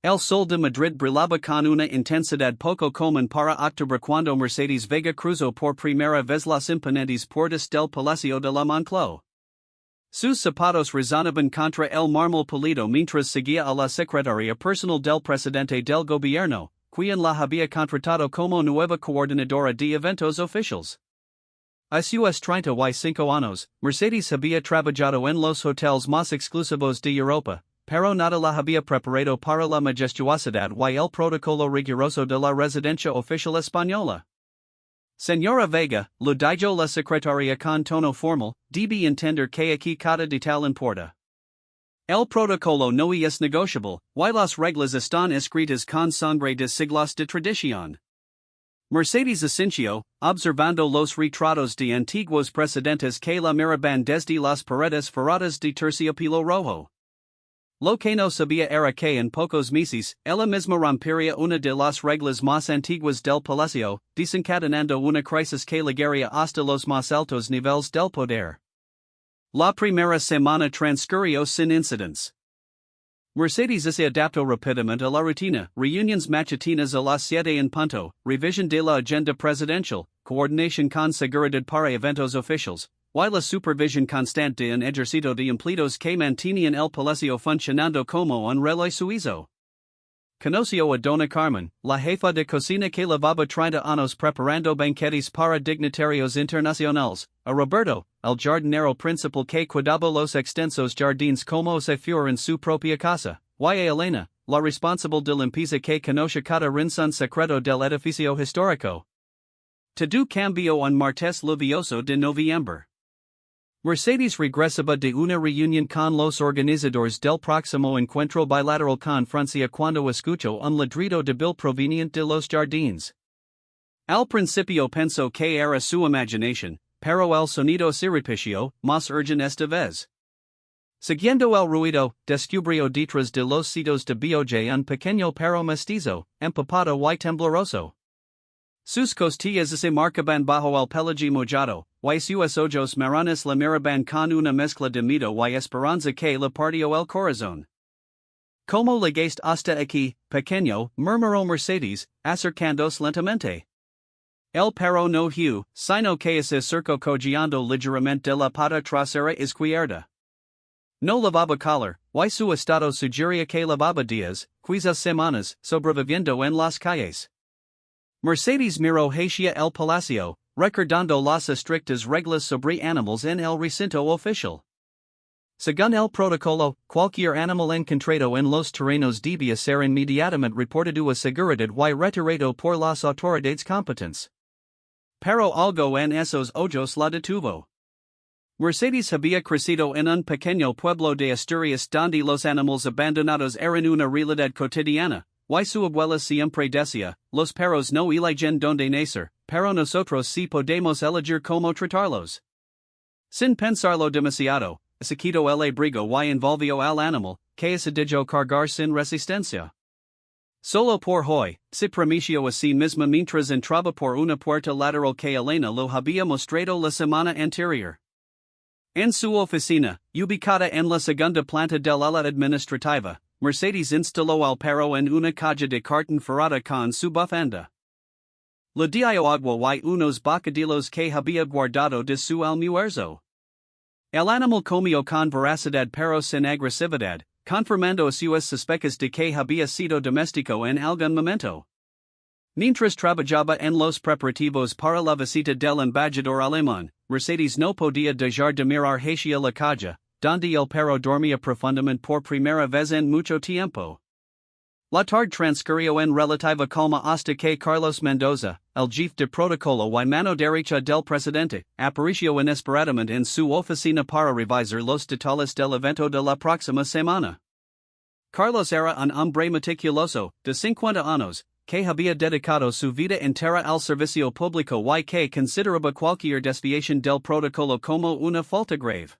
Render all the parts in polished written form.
El Sol de Madrid brillaba con una intensidad poco común para octubre cuando Mercedes Vega cruzó por primera vez las imponentes puertas del Palacio de la Moncloa. Sus zapatos resonaban contra el mármol pulido mientras seguía a la secretaria personal del presidente del gobierno, quien la había contratado como nueva coordinadora de eventos oficiales. A sus 35 años, Mercedes había trabajado en los hoteles más exclusivos de Europa, pero nada la había preparado para la majestuosidad y el protocolo riguroso de la residencia oficial española. Señora Vega, lo dijo la secretaria con tono formal, debe entender que aquí cada detalle importa. El protocolo no es negociable, y las reglas están escritas con sangre de siglos de tradición. Mercedes asintió, observando los retratos de antiguos presidentes que la miraban desde las paredes forradas de terciopelo rojo. Lo que no sabía era que en pocos meses, ella misma rompería una de las reglas más antiguas del palacio, desencadenando una crisis que llegaría hasta los más altos niveles del poder. La primera semana transcurrió sin incidentes. Mercedes se adaptó rápidamente a la rutina, reuniones matutinas a las 7 en punto, revisión de la agenda presidencial, coordinación con seguridad para eventos oficiales, y la supervisión constante en ejercicio de empleados que mantenían el palacio funcionando como un reloj suizo. Conoció a Dona Carmen, la jefa de cocina que llevaba 30 años preparando banquetes para dignatarios internacionales, a Roberto, el jardinero principal que cuidaba los extensos jardines como si fueran su propia casa, y a Elena, la responsable de limpieza que conoce cada rincón secreto del edificio histórico. Todo cambió un martes lluvioso de noviembre. Mercedes regresaba de una reunión con los organizadores del próximo encuentro bilateral con Francia cuando escuchó un ladrido débil proveniente de los jardines. Al principio pensó que era su imaginación, pero el sonido se repitió, más urgente esta vez. Siguiendo el ruido, descubrió detrás de los sitios de bioje un pequeño perro mestizo, empapado y tembloroso. Sus costillas se marcaban bajo el pelaje mojado, y sus ojos marrones la miraban con una mezcla de miedo y esperanza que le partió el corazón. ¿Cómo llegaste hasta aquí, pequeño?, murmuró Mercedes, acercándose lentamente. El perro no huyó, sino que se acercó cojeando ligeramente de la pata trasera izquierda. No lavaba collar, y su estado sugería que lavaba días, quizás semanas, sobreviviendo en las calles. Mercedes miró hacia el palacio, recordando las estrictas reglas sobre animales en el recinto oficial. Según el protocolo, cualquier animal encontrado en los terrenos debía ser inmediatamente reportado a seguridad y retirado por las autoridades competentes. Pero algo en esos ojos la detuvo. Mercedes había crecido en un pequeño pueblo de Asturias donde los animales abandonados eran una realidad cotidiana. Y su abuela siempre decía, los perros no eligen donde nacer, pero nosotros sí podemos elegir cómo tratarlos. Sin pensarlo demasiado, se quitó el abrigo y envolvió al animal, que se dejó cargar sin resistencia. Solo por hoy, se promeció a sí misma mientras entraba por una puerta lateral que Elena lo había mostrado la semana anterior. En su oficina, ubicada en la segunda planta del ala administrativa, Mercedes instaló al perro en una caja de cartón forrada con su bufanda. Le dio agua y unos bocadillos que había guardado de su almuerzo. El animal comió con voracidad pero sin agresividad, confirmando sus sospechas de que había sido doméstico en algún momento. Mientras trabajaba en los preparativos para la visita del embajador alemán, Mercedes no podía dejar de mirar hacia la caja, donde el perro dormía profundamente por primera vez en mucho tiempo. La tarde transcurrió en relativa calma hasta que Carlos Mendoza, el jefe de protocolo y mano derecha del presidente, apareció inesperadamente en su oficina para revisar los detalles del evento de la próxima semana. Carlos era un hombre meticuloso, de 50 años, que había dedicado su vida entera al servicio público y que consideraba cualquier desviación del protocolo como una falta grave.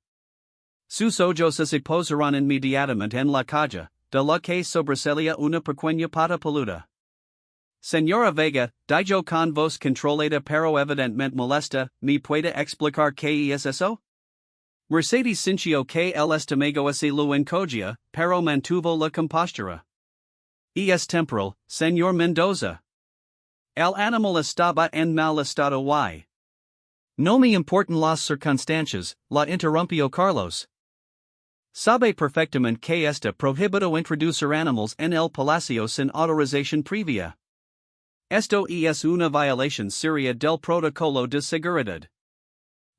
Sus ojos se posaron inmediatamente en la caja, de la que sobresalía una pequeña pata peluda. Señora Vega, dijo con voz controlada pero evidentemente molesta, ¿me puede explicar qué es eso? Mercedes sintió que el estómago se lo encogía, pero mantuvo la compostura. Es temporal, Señor Mendoza. El animal estaba en mal estado y no me importan las circunstancias, la interrumpió Carlos. Sabe perfectamente que está prohibido introducir animals en el palacio sin autorización previa. Esto es una violación seria del protocolo de seguridad.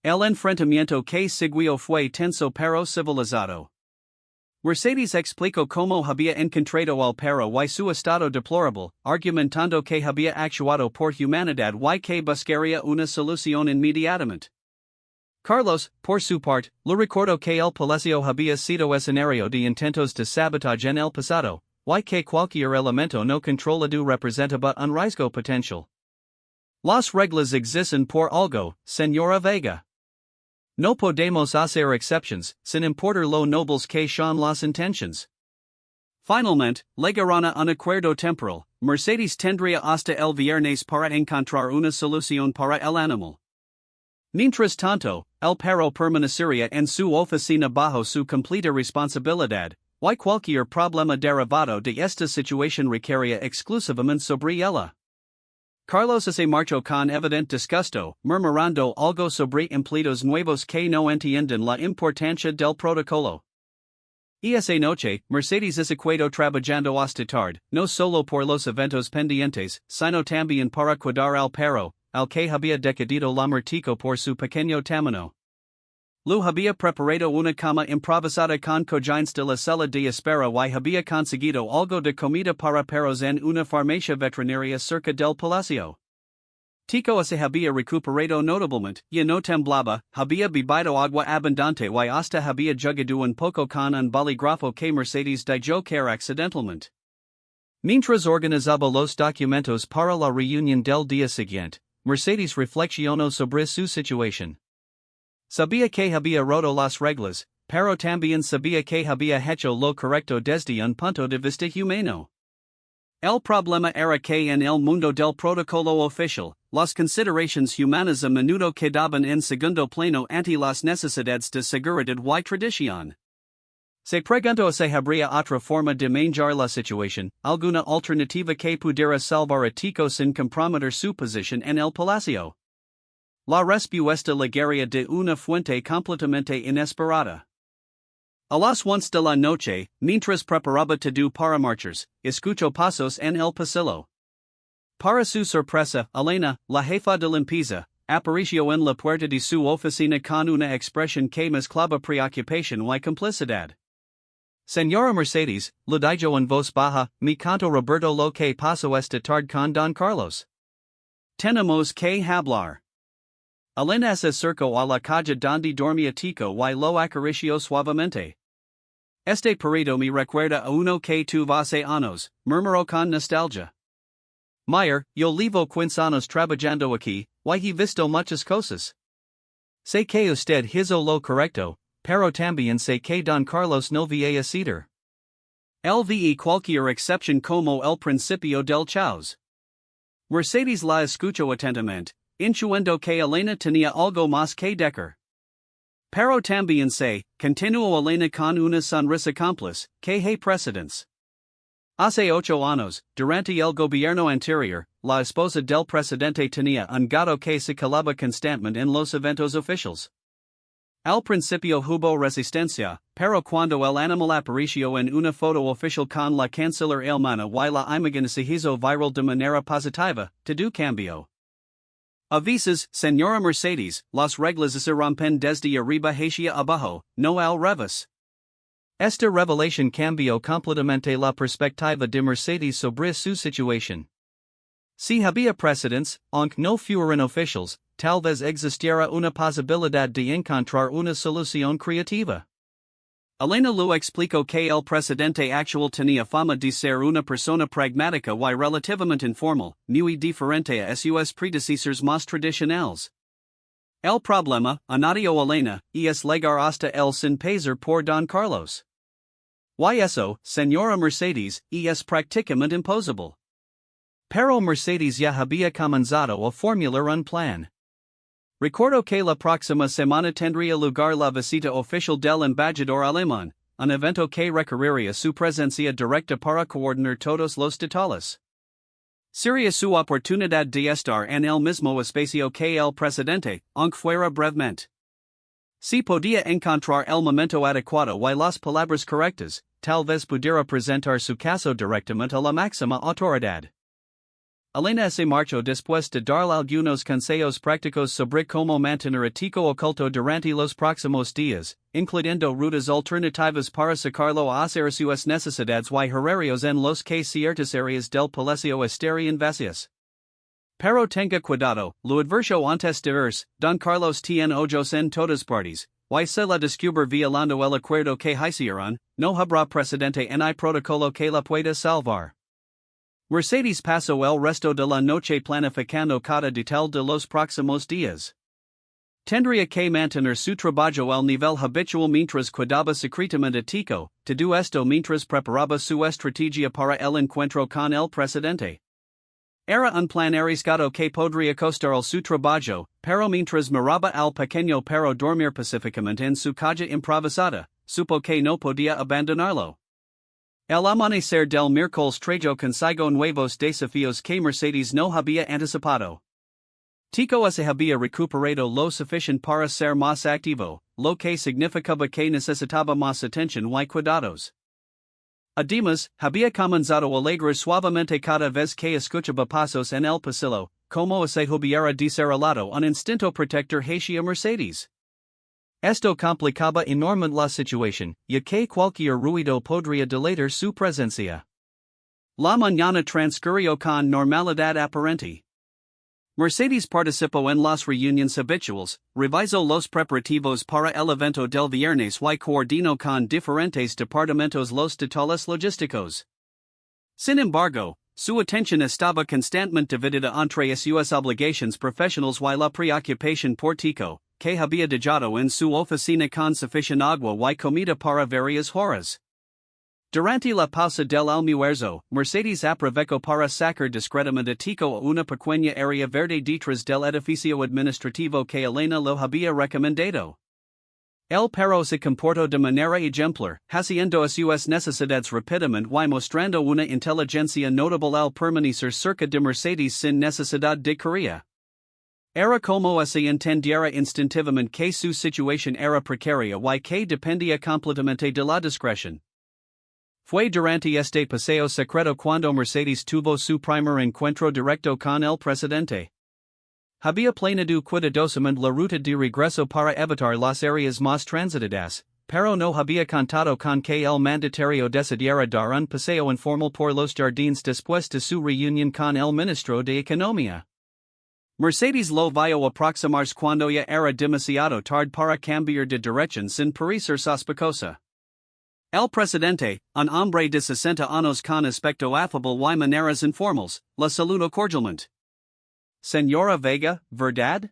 El enfrentamiento que siguió fue tenso pero civilizado. Mercedes explicó cómo había encontrado al perro y su estado deplorable, argumentando que había actuado por humanidad y que buscaría una solución inmediatamente. Carlos, por su parte, le recordó que el palacio había sido escenario de intentos de sabotaje en el pasado, y que cualquier elemento no controlado representaba un riesgo potencial. Las reglas existen por algo, señora Vega. No podemos hacer exceptions, sin importar lo nobles que son las intentions. Finalmente, llegaron a un acuerdo temporal. Mercedes tendría hasta el viernes para encontrar una solución para el animal. Mientras tanto, el perro permanecería en su oficina bajo su completa responsabilidad, y cualquier problema derivado de esta situación requería exclusivamente sobre ella. Carlos se marchó con evidente disgusto, murmurando algo sobre empleados nuevos que no entienden la importancia del protocolo. Esa noche, Mercedes se quedó trabajando hasta tarde, no solo por los eventos pendientes, sino también para cuidar al perro, al que había decidido dramático por su pequeño tamaño. Lu había preparado una cama improvisada con cojines de la sala de espera y había conseguido algo de comida para perros en una farmacia veterinaria cerca del palacio. Tico se había recuperado notablemente, y no temblaba, había bebido agua abundante y hasta había jugado un poco con un bolígrafo que Mercedes dijo caer accidentalmente. Mientras organizaba los documentos para la reunión del día siguiente, Mercedes reflexionó sobre su situación. Sabía que había roto las reglas, pero también sabía que había hecho lo correcto desde un punto de vista humano. El problema era que en el mundo del protocolo oficial, las consideraciones humanas a menudo quedaban en segundo plano ante las necesidades de seguridad y tradición. Se preguntó si habría otra forma de manejar la situación, alguna alternativa que pudiera salvar a Tico sin comprometer su posición en el palacio. La respuesta llegaría de una fuente completamente inesperada. A las 11 de la noche, mientras preparaba todo para marchas, escuchó pasos en el pasillo. Para su sorpresa, Elena, la jefa de limpieza, apareció en la puerta de su oficina con una expresión que mezclaba preocupación y complicidad. Señora Mercedes, le dijo en voz baja, me contó Roberto lo que pasó esta tarde con Don Carlos. Tenemos que hablar. Elena se acercó a la caja donde dormía Tico y lo acarició suavemente. Este perrito me recuerda a uno que tuve hace años, murmuró con nostalgia. Mayer, yo llevo 15 años trabajando aquí, y he visto muchas cosas. Sé que usted hizo lo correcto, pero también sé que Don Carlos no veía ceder. Él ve cualquier excepción como el principio del caos. Mercedes la escuchó atentamente, intuendo que Elena tenía algo más que decir. Pero también sé, continuó Elena con una sonrisa cómplice, que hay precedentes. Hace 8 años, durante el gobierno anterior, la esposa del presidente tenía un gato que se colaba constantemente en los eventos oficiales. Al principio hubo resistencia, pero cuando el animal apareció en una foto oficial con la canciller alemana y la imagen se hizo viral de manera positiva, todo cambió. A veces, señora Mercedes, las reglas se rompen desde arriba hacia abajo, no al revés. Esta revelación cambió completamente la perspectiva de Mercedes sobre su situación. Si había precedentes, aunque no fueran oficiales, tal vez existiera una posibilidad de encontrar una solución creativa. Elena lo explicó que el presidente actual tenía fama de ser una persona pragmática y relativamente informal, muy diferente a sus predecesores más tradicionales. El problema, añadió Elena, es llegar hasta el sin pesar por Don Carlos. Y eso, señora Mercedes, es prácticamente imposible. Pero Mercedes ya había comenzado a formular un plan. Recuerdo que la próxima semana tendría lugar la visita oficial del embajador alemán, un evento que requeriría su presencia directa para coordinar todos los detalles. Sería su oportunidad de estar en el mismo espacio que el presidente, aunque fuera brevemente. Si podía encontrar el momento adecuado y las palabras correctas, tal vez pudiera presentar su caso directamente a la máxima autoridad. Elena se marchó después de dar algunos consejos prácticos sobre cómo mantener a Tico oculto durante los próximos días, incluyendo rutas alternativas para sacarlo a hacer sus necesidades y horarios en los que ciertas áreas del palacio estarían vacías. Pero tenga cuidado, lo advirtió antes de irse, Don Carlos tiene ojos en todas partes, y se la descubre violando el acuerdo que hicieron, no habrá precedente en el protocolo que la pueda salvar. Mercedes pasó el resto de la noche planificando cada detalle de los próximos días. Tendría que mantener su trabajo al nivel habitual mientras cuidaba secretamente a Tico, todo esto mientras preparaba su estrategia para el encuentro con el presidente. Era un plan arriesgado que podría costar su trabajo, pero mientras miraba al pequeño perro dormir pacíficamente en su caja improvisada, supo que no podía abandonarlo. El amanecer del miércoles trajo consigo nuevos desafíos que Mercedes no había anticipado. Tico se había recuperado lo suficiente para ser más activo, lo que significaba que necesitaba más atención y cuidados. Además, había comenzado a alegrar suavemente cada vez que escuchaba pasos en el pasillo, como si hubiera desarrollado un instinto protector hacia Mercedes. Esto complicaba enormemente la situación, ya que cualquier ruido podría delatar su presencia. La mañana transcurrió con normalidad aparente. Mercedes participó en las reuniones habituales, revisó los preparativos para el evento del viernes y coordinó con diferentes departamentos los detalles logísticos. Sin embargo, su atención estaba constantemente dividida entre sus obligaciones profesionales y la preocupación por Tico, que había dejado en su oficina con suficiente agua y comida para varias horas. Durante la pausa del almuerzo, Mercedes aprovechó para sacar discretamente a Tico a una pequeña área verde detrás del edificio administrativo que Elena lo había recomendado. El perro se comportó de manera ejemplar, haciendo sus necesidades rápidamente y mostrando una inteligencia notable al permanecer cerca de Mercedes sin necesidad de correa. Era como si entendiera instintivamente que su situación era precaria y que dependía completamente de la discreción. Fue durante este paseo secreto cuando Mercedes tuvo su primer encuentro directo con el presidente. Había planeado cuidadosamente la ruta de regreso para evitar las áreas más transitadas, pero no había contado con que el mandatario decidiera dar un paseo informal por los jardines después de su reunión con el ministro de Economía. Mercedes lo vio aproximarse cuando ya era demasiado tarde para cambiar de dirección sin parecer sospechosa. El presidente, un hombre de 60 años con aspecto afable y maneras informales, la saludó cordialmente. Señora Vega, ¿verdad?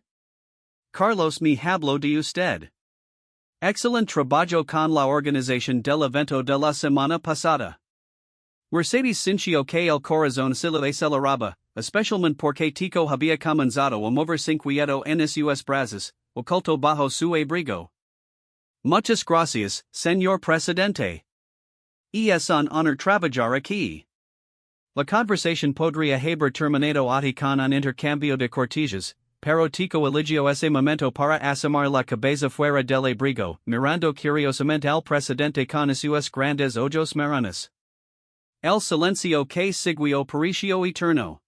Carlos me habló de usted. Excelente trabajo con la organización del evento de la semana pasada. Mercedes sintió que el corazón se le aceleraba, especialmente porque Tico había comenzado a moverse inquieto en sus brazos, oculto bajo su abrigo. Muchas gracias, señor presidente. Es un honor trabajar aquí. La conversación podría haber terminado aquí con un intercambio de cortesías, pero Tico eligió ese momento para asomar la cabeza fuera del abrigo, mirando curiosamente al presidente con sus grandes ojos marrones. El silencio que siguió pareció eterno.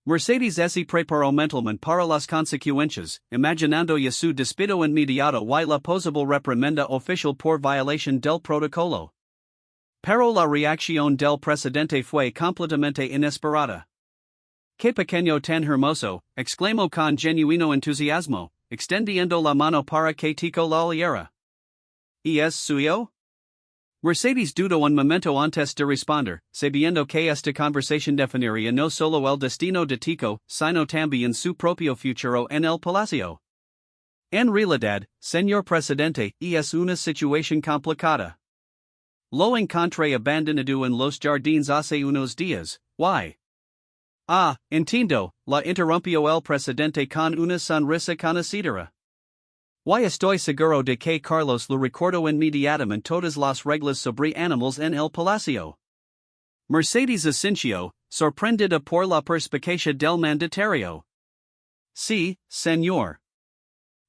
Mercedes se preparó mentalmente para las consecuencias, imaginando ya su despido inmediato y la posible reprimenda oficial por violación del protocolo. Pero la reacción del presidente fue completamente inesperada. ¡Qué pequeño tan hermoso!, exclamó con genuino entusiasmo, extendiendo la mano para que Tico la oliera. ¿Y es suyo? Mercedes dudó un momento antes de responder, sabiendo que esta conversación definiría no solo el destino de Tico, sino también su propio futuro en el palacio. En realidad, señor presidente, es una situación complicada. Lo encontré abandonado en los jardines hace unos días, ¿why? Ah, entiendo, la interrumpió el presidente con una sonrisa conocedora. Y estoy seguro de que Carlos lo recuerdo inmediatamente todas las reglas sobre animales en el palacio. Mercedes Asensio, sorprendida por la perspicacia del mandatario. Sí, señor.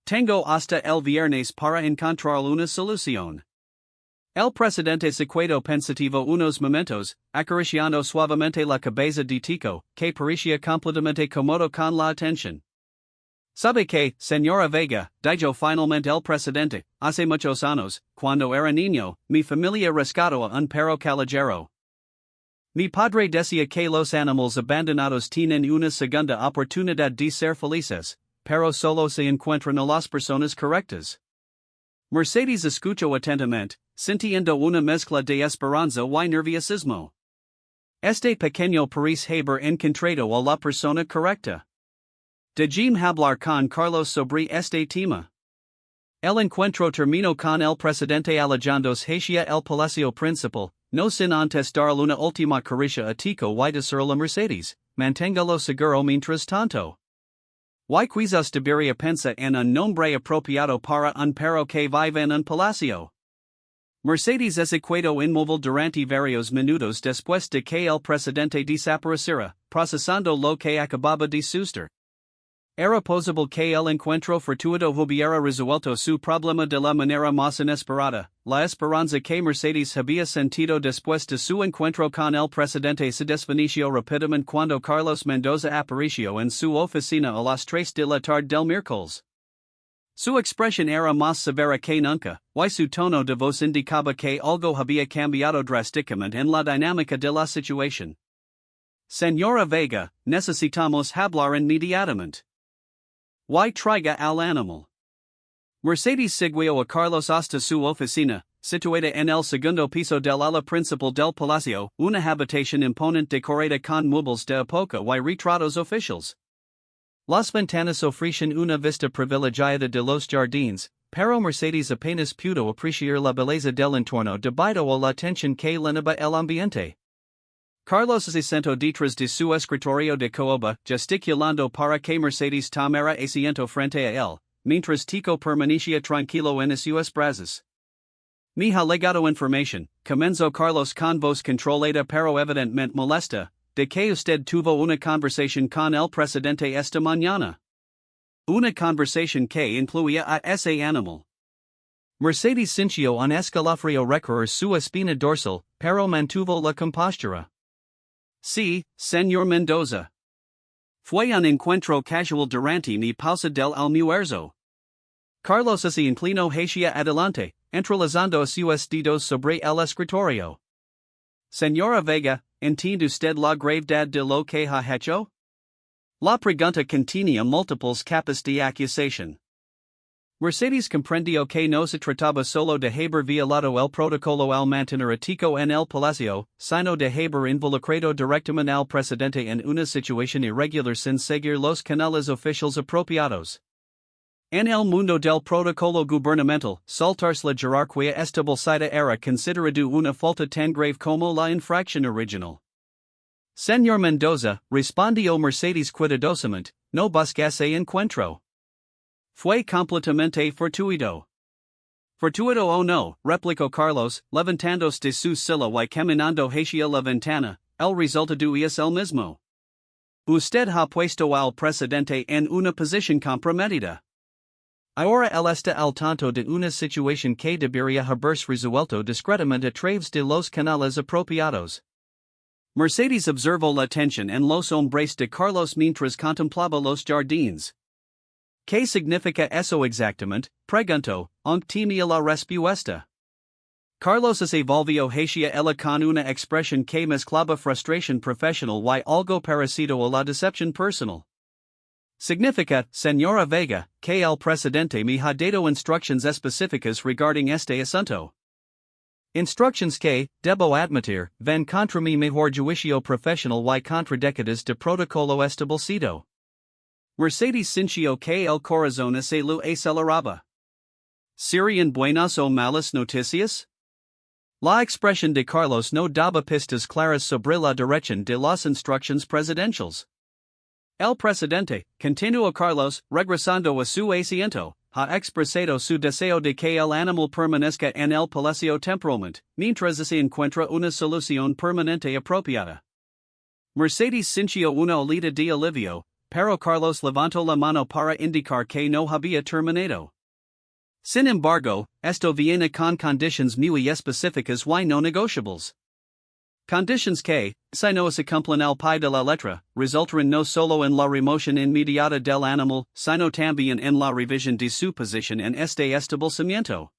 Tengo hasta el viernes para encontrar una solución. El presidente se quedó pensativo unos momentos, acariciando suavemente la cabeza de Tico, que parecía completamente cómodo con la atención. Sabe que, señora Vega, dijo finalmente el presidente, hace muchos años, cuando era niño, mi familia rescató a un perro callejero. Mi padre decía que los animales abandonados tienen una segunda oportunidad de ser felices, pero solo se encuentran a las personas correctas. Mercedes escuchó atentamente, sintiendo una mezcla de esperanza y nerviosismo. Este pequeño parece haber encontrado a la persona correcta. Dejeme hablar con Carlos sobre este tema. El encuentro terminó con el presidente alejándose hacia el palacio principal, no sin antes dar una última caricia a Tico y decir la Mercedes, manténgalo seguro mientras tanto. Y quizás debería pensar en un nombre apropiado para un perro que vive en un palacio. Mercedes se quedó inmóvil durante varios minutos después de que el presidente desapareciera, procesando lo que acababa de suceder. Era posible que el encuentro fortuito hubiera resuelto su problema de la manera más inesperada. La esperanza que Mercedes había sentido después de su encuentro con el presidente se desvaneció rápidamente cuando Carlos Mendoza apareció en su oficina a las 3 de la tarde del miércoles. Su expresión era más severa que nunca, y su tono de voz indicaba que algo había cambiado drásticamente en la dinámica de la situación. Señora Vega, necesitamos hablar inmediatamente. Y traiga al animal. Mercedes siguió a Carlos hasta su oficina, situada en el segundo piso del ala principal del palacio, una habitación imponente decorada con muebles de época y retratos oficiales. Las ventanas ofrecen una vista privilegiada de los jardines, pero Mercedes apenas pudo apreciar la belleza del entorno debido a la tensión que llenaba el ambiente. Carlos se sentó detrás de su escritorio de caoba, gesticulando para que Mercedes tomara asiento frente a él, mientras Tico permanecía tranquilo en sus brazos. Me ha legado información, comenzó Carlos con voz controlada pero evidentemente molesta, de que usted tuvo una conversación con el presidente esta mañana. Una conversación que incluía a ese animal. Mercedes sintió un escalofrío recorrer su espina dorsal, pero mantuvo la compostura. Sí, señor Mendoza. Fue un encuentro casual durante mi pausa del almuerzo. Carlos se inclinó hacia adelante, entrelazando sus dedos sobre el escritorio. Señora Vega, ¿entiende usted la gravedad de lo que ha hecho? La pregunta contenía múltiples capas de acusación. Mercedes comprendió que no se trataba solo de haber violado el protocolo al mantener a Tico en el palacio, sino de haber involucrado directamente al presidente en una situación irregular sin seguir los canales oficiales apropiados. En el mundo del protocolo gubernamental, saltarse la jerarquía establecida era considerado una falta tan grave como la infracción original. Señor Mendoza, respondió Mercedes cuidadosamente, no buscase encuentro. Fue completamente fortuito. Fortuito o no, replicó Carlos, levantándose de su silla y caminando hacia la ventana, el resultado es el mismo. Usted ha puesto al presidente en una posición comprometida. Ahora él está al tanto de una situación que debería haberse resuelto discretamente a través de los canales apropiados. Mercedes observó la tensión en los hombres de Carlos mientras contemplaba los jardines. ¿Qué significa eso exactamente? Preguntó, aunque temía la respuesta. Carlos se volvió hacia ella con una expresión que mezclaba frustración profesional y algo parecido a la decepción personal. Significa, señora Vega, que el presidente me ha dado instrucciones específicas regarding este asunto. Instrucciones que, debo admitir, van contra mi mejor juicio profesional y contra décadas de protocolo establecido. Mercedes sintió que el corazón se le aceleraba. ¿Serían buenas o malas noticias? La expresión de Carlos no daba pistas claras sobre la dirección de las instrucciones presidenciales. El presidente, continuó Carlos, regresando a su asiento, ha expresado su deseo de que el animal permanezca en el palacio temporalmente, mientras se encuentra una solución permanente apropiada. Mercedes sintió una olida de alivio, pero Carlos levantó la mano para indicar que no había terminado. Sin embargo, esto viene con conditions muy específicas y no negociables. Conditions que, si no se cumplen al pie de la letra, resultarán no solo en la remoción inmediata del animal, sino también en la revisión de su posición en este establecimiento.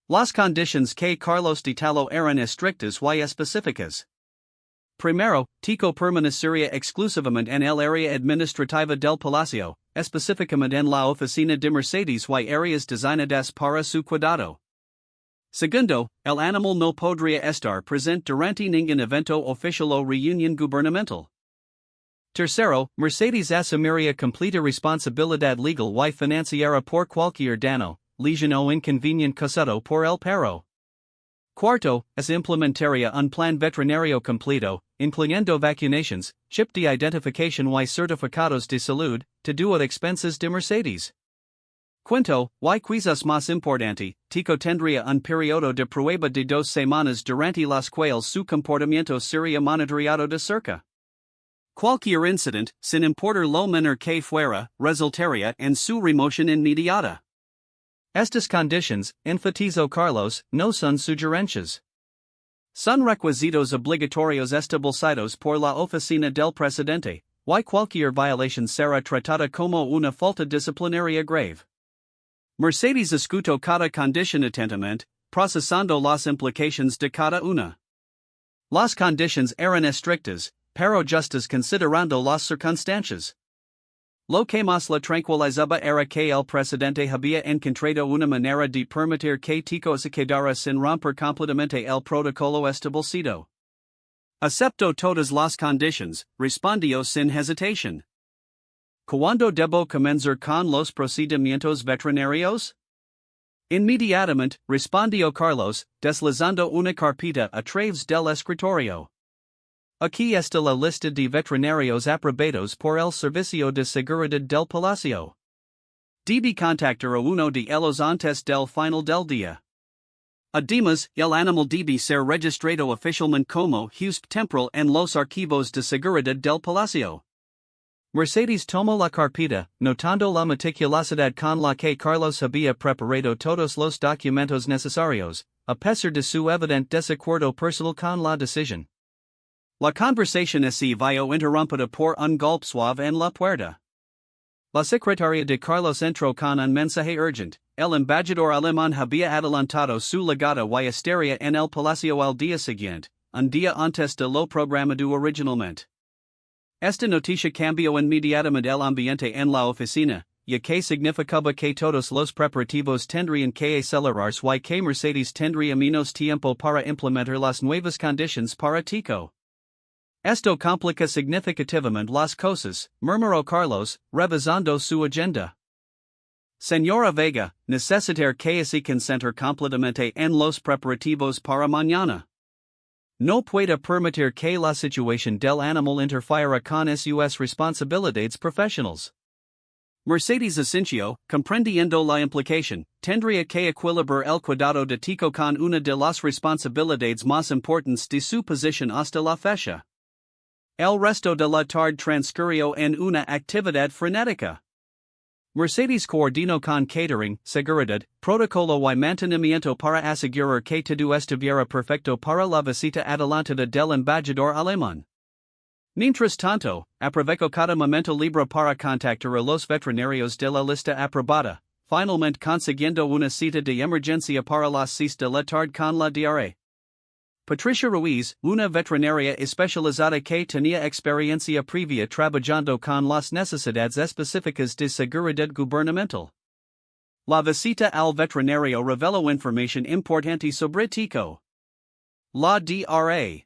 Las conditions que Carlos detalló eran estrictas y específicas. Primero, Tico permanecería exclusivamente en el área administrativa del palacio, específicamente en la oficina de Mercedes y áreas designadas para su cuidado. Segundo, el animal no podría estar presente durante ningún evento oficial o reunión gubernamental. Tercero, Mercedes asumiría completa responsabilidad legal y financiera por cualquier daño, lesión o inconveniente causado por el perro. Cuarto, se implementaría un plan veterinario completo, incluyendo vacunations, chip de identificación y certificados de salud, todo a expensas de Mercedes. Quinto, y quizás más importante, Tico tendría un periodo de prueba de 2 semanas durante las cuales su comportamiento sería monitoreado de cerca. Cualquier incidente, sin importar lo menor que fuera, resultaría en su remoción inmediata. Estas conditions, enfatizó Carlos, no son sugerencias. Son requisitos obligatorios establecidos por la oficina del presidente, y cualquier violación será tratada como una falta disciplinaria grave. Mercedes escuchó cada condición atentamente, procesando las implicaciones de cada una. Las conditions eran estrictas, pero justas considerando las circunstancias. Lo que más la tranquilizaba era que el presidente había encontrado una manera de permitir que Tico se quedara sin romper completamente el protocolo establecido. Aceptó todas las conditions, respondió sin hesitación. ¿Cuándo debo comenzar con los procedimientos veterinarios? Inmediatamente, respondió Carlos, deslizando una carpeta a través del escritorio. Aquí está la lista de veterinarios aprobados por el Servicio de Seguridad del Palacio. Debe contactar a uno de ellos antes del final del día. Además, el animal debe ser registrado oficialmente como host temporal en los archivos de seguridad del Palacio. Mercedes tomó la carpeta, notando la meticulosidad con la que Carlos había preparado todos los documentos necesarios, a pesar de su evidente desacuerdo personal con la decisión. La conversación se vio interrumpida por un golpe suave en la puerta. La secretaria de Carlos entró con un mensaje urgente. El embajador alemán había adelantado su llegada y estaría en el palacio al día siguiente, un día antes de lo programado originalmente. Esta noticia cambió inmediatamente el ambiente en la oficina, ya que significaba que todos los preparativos tendrían que acelerarse y que Mercedes tendría menos tiempo para implementar las nuevas condiciones para Tico. Esto complica significativamente las cosas, murmuró Carlos, revisando su agenda. Señora Vega, necesitar que se concentre completamente en los preparativos para mañana. No puede permitir que la situación del animal interfiera con sus responsabilidades profesionales. Mercedes asintió, comprendiendo la implicación, tendría que equilibrar el cuidado de Tico con una de las responsabilidades más importantes de su posición hasta la fecha. El resto de la tarde transcurrió en una actividad frenética. Mercedes coordinó con catering, seguridad, protocolo y mantenimiento para asegurar que todo estuviera perfecto para la visita adelantada del embajador alemán. Mientras tanto, aprovechó cada momento libre para contactar a los veterinarios de la lista aprobada, finalmente consiguiendo una cita de emergencia para las 6 de la tarde con la diarrea. Patricia Ruiz, una veterinaria especializada que tenía experiencia previa trabajando con las necesidades específicas de seguridad gubernamental. La visita al veterinario reveló información importante sobre Tico. La DRA.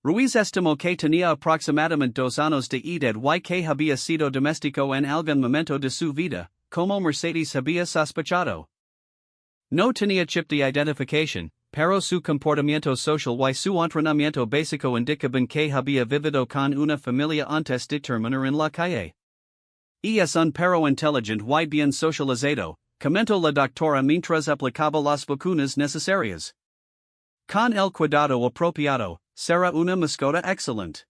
Ruiz estimó que tenía aproximadamente 2 años de edad y que había sido doméstico en algún momento de su vida, como Mercedes había sospechado. No tenía chip de identificación, pero su comportamiento social y su entrenamiento básico indicaban que había vivido con una familia antes de terminar en la calle. Y es un perro inteligente y bien socializado, comento la doctora mientras aplicaba las vacunas necesarias. Con el cuidado apropiado, será una mascota excelente.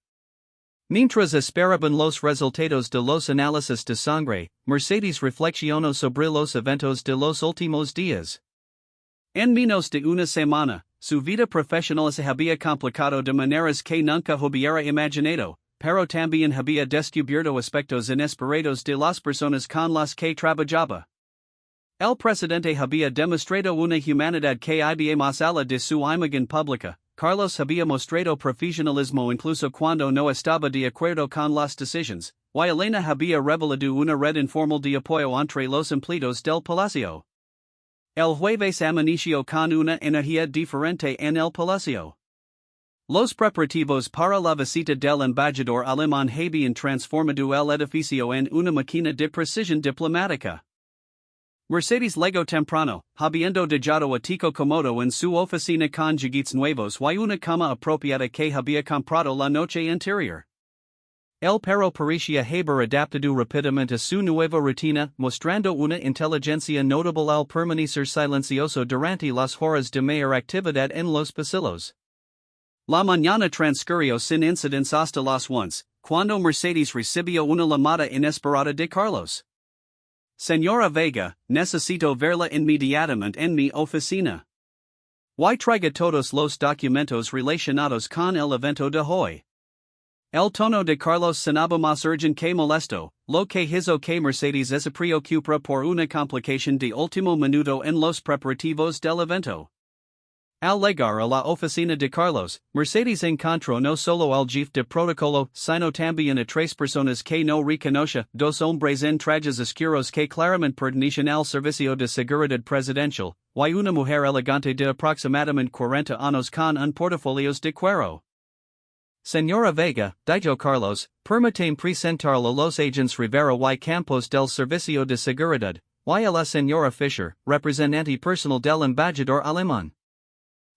Mientras esperaban los resultados de los análisis de sangre, Mercedes reflexionó sobre los eventos de los últimos días. En menos de una semana, su vida profesional se había complicado de maneras que nunca hubiera imaginado, pero también había descubierto aspectos inesperados de las personas con las que trabajaba. El presidente había demostrado una humanidad que iba más allá de su imagen pública. Carlos había mostrado profesionalismo incluso cuando no estaba de acuerdo con las decisiones, y Elena había revelado una red informal de apoyo entre los empleados del palacio. El jueves amaneció con una energía diferente en el palacio. Los preparativos para la visita del embajador alemán habían transformado el edificio en una máquina de precisión diplomática. Mercedes llegó temprano, habiendo dejado a Tico cómodo en su oficina con juguetes nuevos y una cama apropiada que había comprado la noche anterior. El perro parecía haber adaptado rápidamente a su nueva rutina, mostrando una inteligencia notable al permanecer silencioso durante las horas de mayor actividad en los pasillos. La mañana transcurrió sin incidentes hasta las 11, cuando Mercedes recibió una llamada inesperada de Carlos. Señora Vega, necesito verla inmediatamente en mi oficina. Y traiga todos los documentos relacionados con el evento de hoy. El tono de Carlos sonaba más urgente que molesto, lo que hizo que Mercedes se preocupara por una complicación de último minuto en los preparativos del evento. Al llegar a la oficina de Carlos, Mercedes encontró no solo al jefe de protocolo, sino también a tres personas que no reconoce, dos hombres en trajes oscuros que claramente pertenecen al servicio de seguridad presidencial, y una mujer elegante de aproximadamente 40 años con un portafolio de cuero. Señora Vega, dijo Carlos, permítame presentarle a los agentes Rivera y Campos del servicio de seguridad, y a la señora Fischer, representante personal del embajador alemán.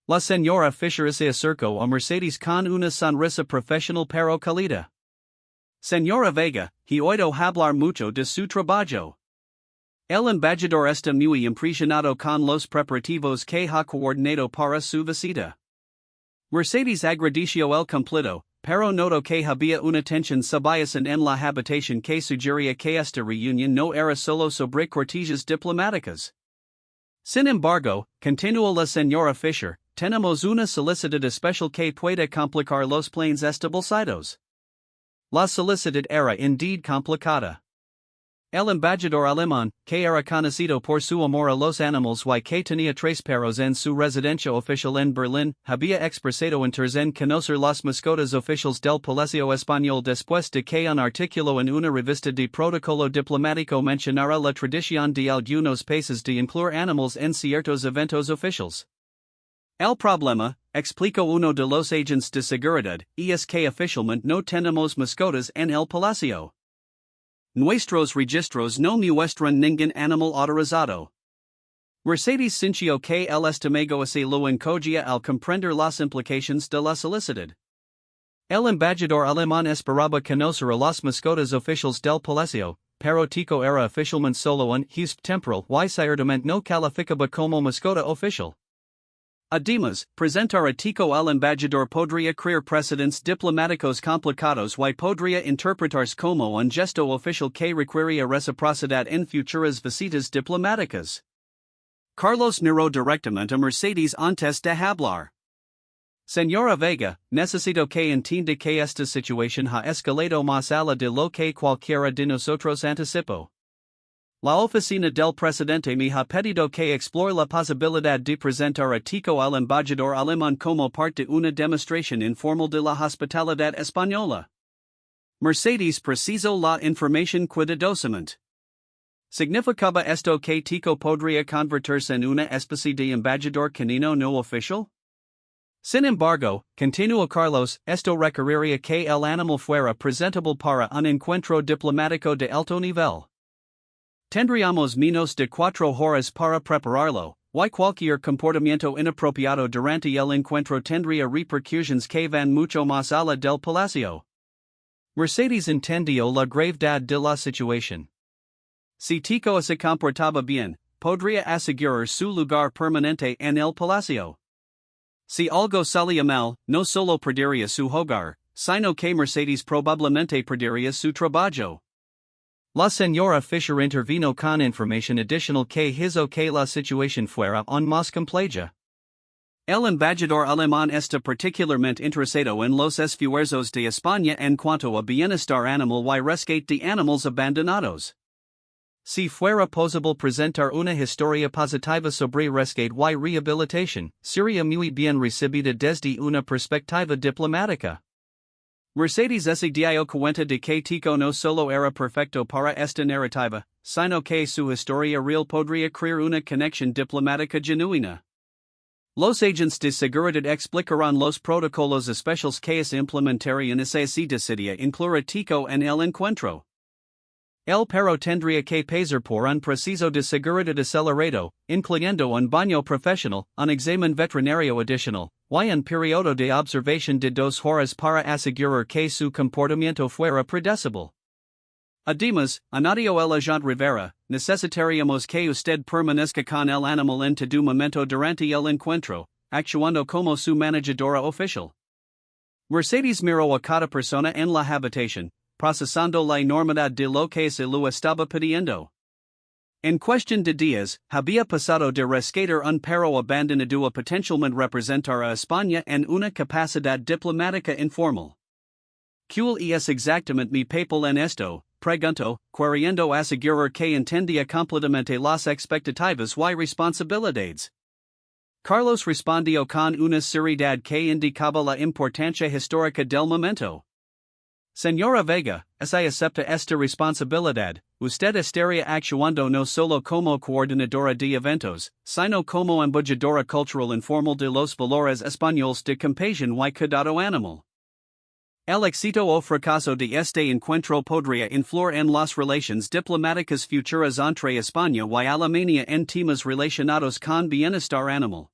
La señora Fischer se acercó a Mercedes con una sonrisa profesional pero cálida. Señora Vega, he oído hablar mucho de su trabajo. El embajador está muy impresionado con los preparativos que ha coordinado para su visita. Mercedes agradeció el cumplido, pero notó que había una tensión subyacente en la habitación que sugería que esta reunión no era solo sobre cortesías diplomáticas. Sin embargo, continuó la señora Fischer, tenemos una solicitud especial que puede complicar los planes establecidos. La solicitud era indeed complicada. El embajador alemán, que era conocido por su amor a los animales y que tenía tres perros en su residencia oficial en Berlín, había expresado interés en conocer las mascotas oficiales del Palacio Español después de que un artículo en una revista de protocolo diplomático mencionara la tradición de algunos países de incluir animales en ciertos eventos oficiales. El problema, explicó uno de los agentes de seguridad, es que oficialmente no tenemos mascotas en el palacio. Nuestros registros no muestran ningún animal autorizado. Mercedes sintió que el estómago se lo encogía al comprender las implicaciones de la solicitud. El embajador alemán esperaba conocer a las mascotas oficiales del palacio, pero Tico era oficialmente solo un huésped temporal y ciertamente no calificaba como mascota oficial. Además, presentar a Tico al embajador podría crear precedentes diplomáticos complicados y podría interpretarse como un gesto oficial que requería reciprocidad en futuras visitas diplomáticas. Carlos miró directamente a Mercedes antes de hablar. Señora Vega, necesito que entienda que esta situación ha escalado más allá de lo que cualquiera de nosotros anticipó. La oficina del presidente me ha pedido que explore la posibilidad de presentar a Tico al embajador alemán como parte de una demostración informal de la hospitalidad española. Mercedes precisó la información cuidadosamente. ¿Significaba esto que Tico podría convertirse en una especie de embajador canino no oficial? Sin embargo, continuó Carlos, esto requeriría que el animal fuera presentable para un encuentro diplomático de alto nivel. Tendríamos menos de 4 horas para prepararlo, y cualquier comportamiento inapropiado durante el encuentro tendría repercusiones que van mucho más allá del palacio. Mercedes entendió la gravedad de la situación. Si Tico se comportaba bien, podría asegurar su lugar permanente en el palacio. Si algo salía mal, no solo perdería su hogar, sino que Mercedes probablemente perdería su trabajo. La señora Fisher intervino con información adicional que hizo que la situación fuera aún más compleja. El embajador alemán está particularmente interesado en los esfuerzos de España en cuanto a bienestar animal y rescate de animales abandonados. Si fuera posible presentar una historia positiva sobre rescate y rehabilitación, sería muy bien recibida desde una perspectiva diplomática. Mercedes se dio cuenta de que Tico no solo era perfecto para esta narrativa, sino que su historia real podría crear una conexión diplomática genuina. Los agentes de seguridad explicarán los protocolos especiales que se implementarían si decidia incluir a Tico en el encuentro. El perro tendría que pasar por un proceso de seguridad acelerado, incluyendo un baño profesional, un examen veterinario adicional, y un periodo de observación de 2 horas para asegurar que su comportamiento fuera predecible. Además, añadió el agente Rivera, necesitaríamos que usted permanezca con el animal en todo momento durante el encuentro, actuando como su manejadora oficial. Mercedes miró a cada persona en la habitación, procesando la enormidad de lo que se lo estaba pidiendo. En cuestión de días, había pasado de rescatar un perro abandonado a potencialmente representar a España en una capacidad diplomática informal. ¿Cuál es exactamente mi papel en esto? Preguntó, queriendo asegurar que entendía completamente las expectativas y responsabilidades. Carlos respondió con una seriedad que indicaba la importancia histórica del momento. Señora Vega, si acepta esta responsabilidad, usted estaría actuando no solo como coordinadora de eventos, sino como embajadora cultural informal de los valores españoles de compasión y cuidado animal. El éxito o fracaso de este encuentro podría influir en las relaciones diplomáticas futuras entre España y Alemania en temas relacionados con bienestar animal.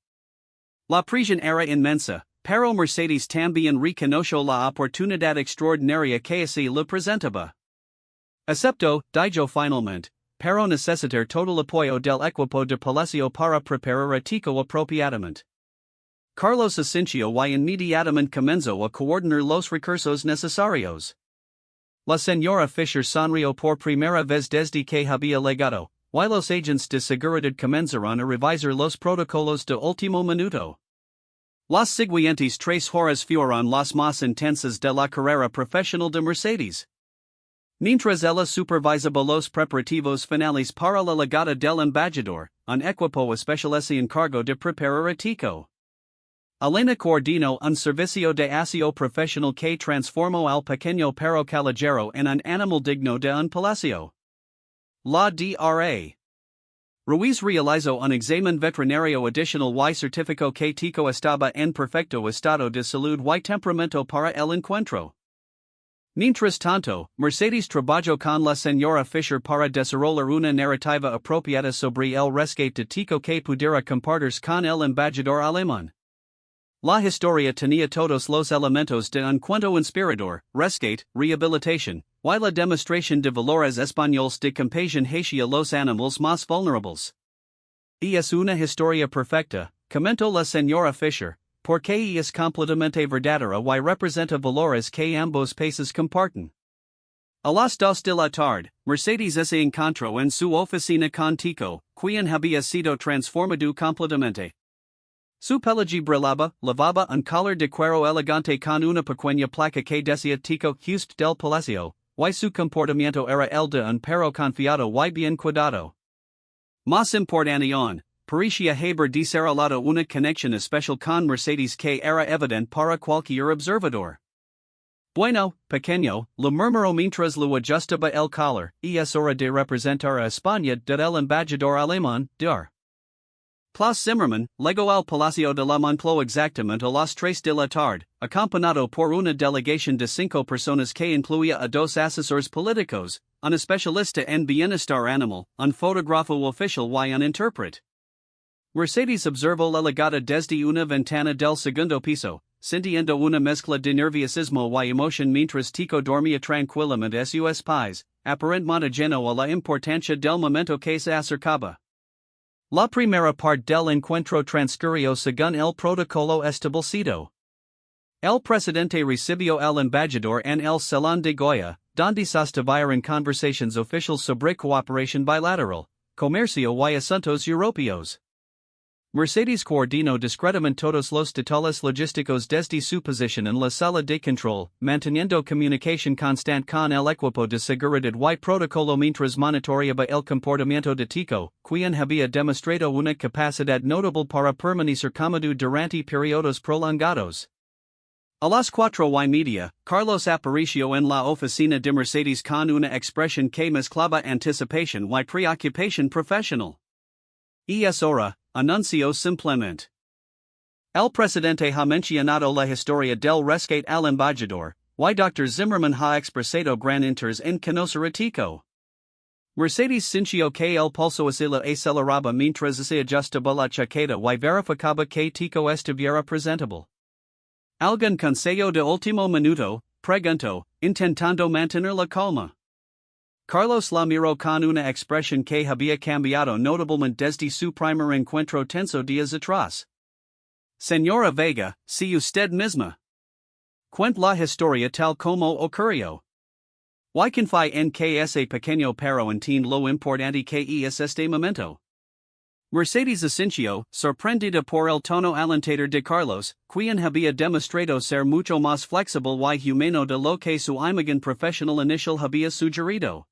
La presión era inmensa, pero Mercedes también reconoció la oportunidad extraordinaria que se le presentaba. Aceptó, dijo finalmente, pero necesitar todo el apoyo del equipo de palacio para preparar a Tico apropiadamente. Carlos asintió y inmediatamente comenzó a coordinar los recursos necesarios. La señora Fisher sonrió por primera vez desde que había llegado, y los agentes de seguridad comenzaron a revisar los protocolos de último minuto. Las siguientes 3 horas fueron las más intensas de la carrera profesional de Mercedes. Mientras ella supervisaba los preparativos finales para la llegada del embajador, un equipo especial se encargó de preparar a Tico. Elena coordinó un servicio de aseo profesional que transformó al pequeño perro callejero en un animal digno de un palacio. La Dra. Ruiz realizó un examen veterinario adicional y certificó que Tico estaba en perfecto estado de salud y temperamento para el encuentro. Mientras tanto, Mercedes trabajó con la señora Fisher para desarrollar una narrativa apropiada sobre el rescate de Tico que pudiera compartirse con el embajador alemán. La historia tenía todos los elementos de un cuento inspirador, rescate, rehabilitación, y la demostración de valores españoles de compasión hacia los animales más vulnerables. Y es una historia perfecta, comentó la señora Fisher, porque es completamente verdadera y representa valores que ambos países comparten. A las 2 de la tarde, Mercedes se encontró en su oficina con Tico, quien había sido transformado completamente. Su pelaje brillaba, lavaba un collar de cuero elegante con una pequeña placa que decía Tico Just del Palacio, y su comportamiento era el de un perro confiado y bien cuidado. Más importante aún, parecía haber desarrollado una conexión especial con Mercedes que era evidente para cualquier observador. Bueno, pequeño, le murmuró mientras lo ajustaba el collar, y es hora de representar a España del embajador alemán, der. Klaus Zimmermann llegó al Palacio de la Moncloa exactamente a las 3 de la tarde, acompañado por una delegación de 5 personas que incluía a 2 asesores políticos, un especialista en bienestar animal, un fotógrafo oficial y un intérprete. Mercedes observó la llegada desde una ventana del segundo piso, sintiendo una mezcla de nerviosismo y emoción mientras Tico dormía tranquilamente a sus pies, aparentemente lleno a la importancia del momento que se acercaba. La primera parte del encuentro transcurrió según el protocolo establecido. El presidente recibió al embajador en el Salón de Goya, donde sostuvieron conversations oficiales sobre cooperación bilateral, comercio y asuntos europeos. Mercedes coordinó discretamente todos los detalles logísticos desde su posición en la sala de control, manteniendo comunicación constante con el equipo de seguridad y protocolo mientras monitoreaba el comportamiento de Tico, quien había demostrado una capacidad notable para permanecer cómodo durante periodos prolongados. A las 4:30, Carlos apareció en la oficina de Mercedes con una expresión que mezclaba anticipación y preocupación profesional. Y es hora, anunció simplemente. El presidente ha mencionado la historia del rescate al embajador, y Dr. Zimmerman ha expresado gran interés en conocer a Tico. Mercedes sintió que el pulso aceleraba mientras se ajustaba la chaqueta y verificaba que Tico estuviera presentable. ¿Algún consejo de último minuto?, preguntó, intentando mantener la calma. Carlos la miró con una expresión que había cambiado notablemente desde su primer encuentro tenso días atrás. Señora Vega, si usted misma cuenta la historia tal como ocurrió. ¿Y confía en que ese pequeño perro entiende lo importante que es este momento? Mercedes asintió, sorprendida por el tono alentador de Carlos, quien había demostrado ser mucho más flexible y humano de lo que su imagen profesional inicial había sugerido.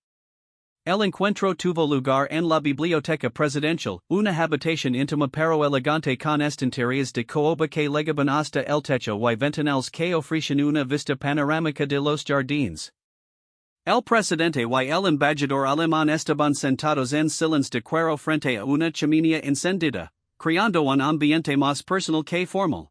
El encuentro tuvo lugar en la biblioteca presidencial, una habitación íntima pero elegante con estanterías de caoba que llegaban hasta el techo y ventanales que ofrecían una vista panorámica de los jardines. El presidente y el embajador alemán estaban sentados en silence de cuero frente a una chimenea encendida, creando un ambiente más personal que formal.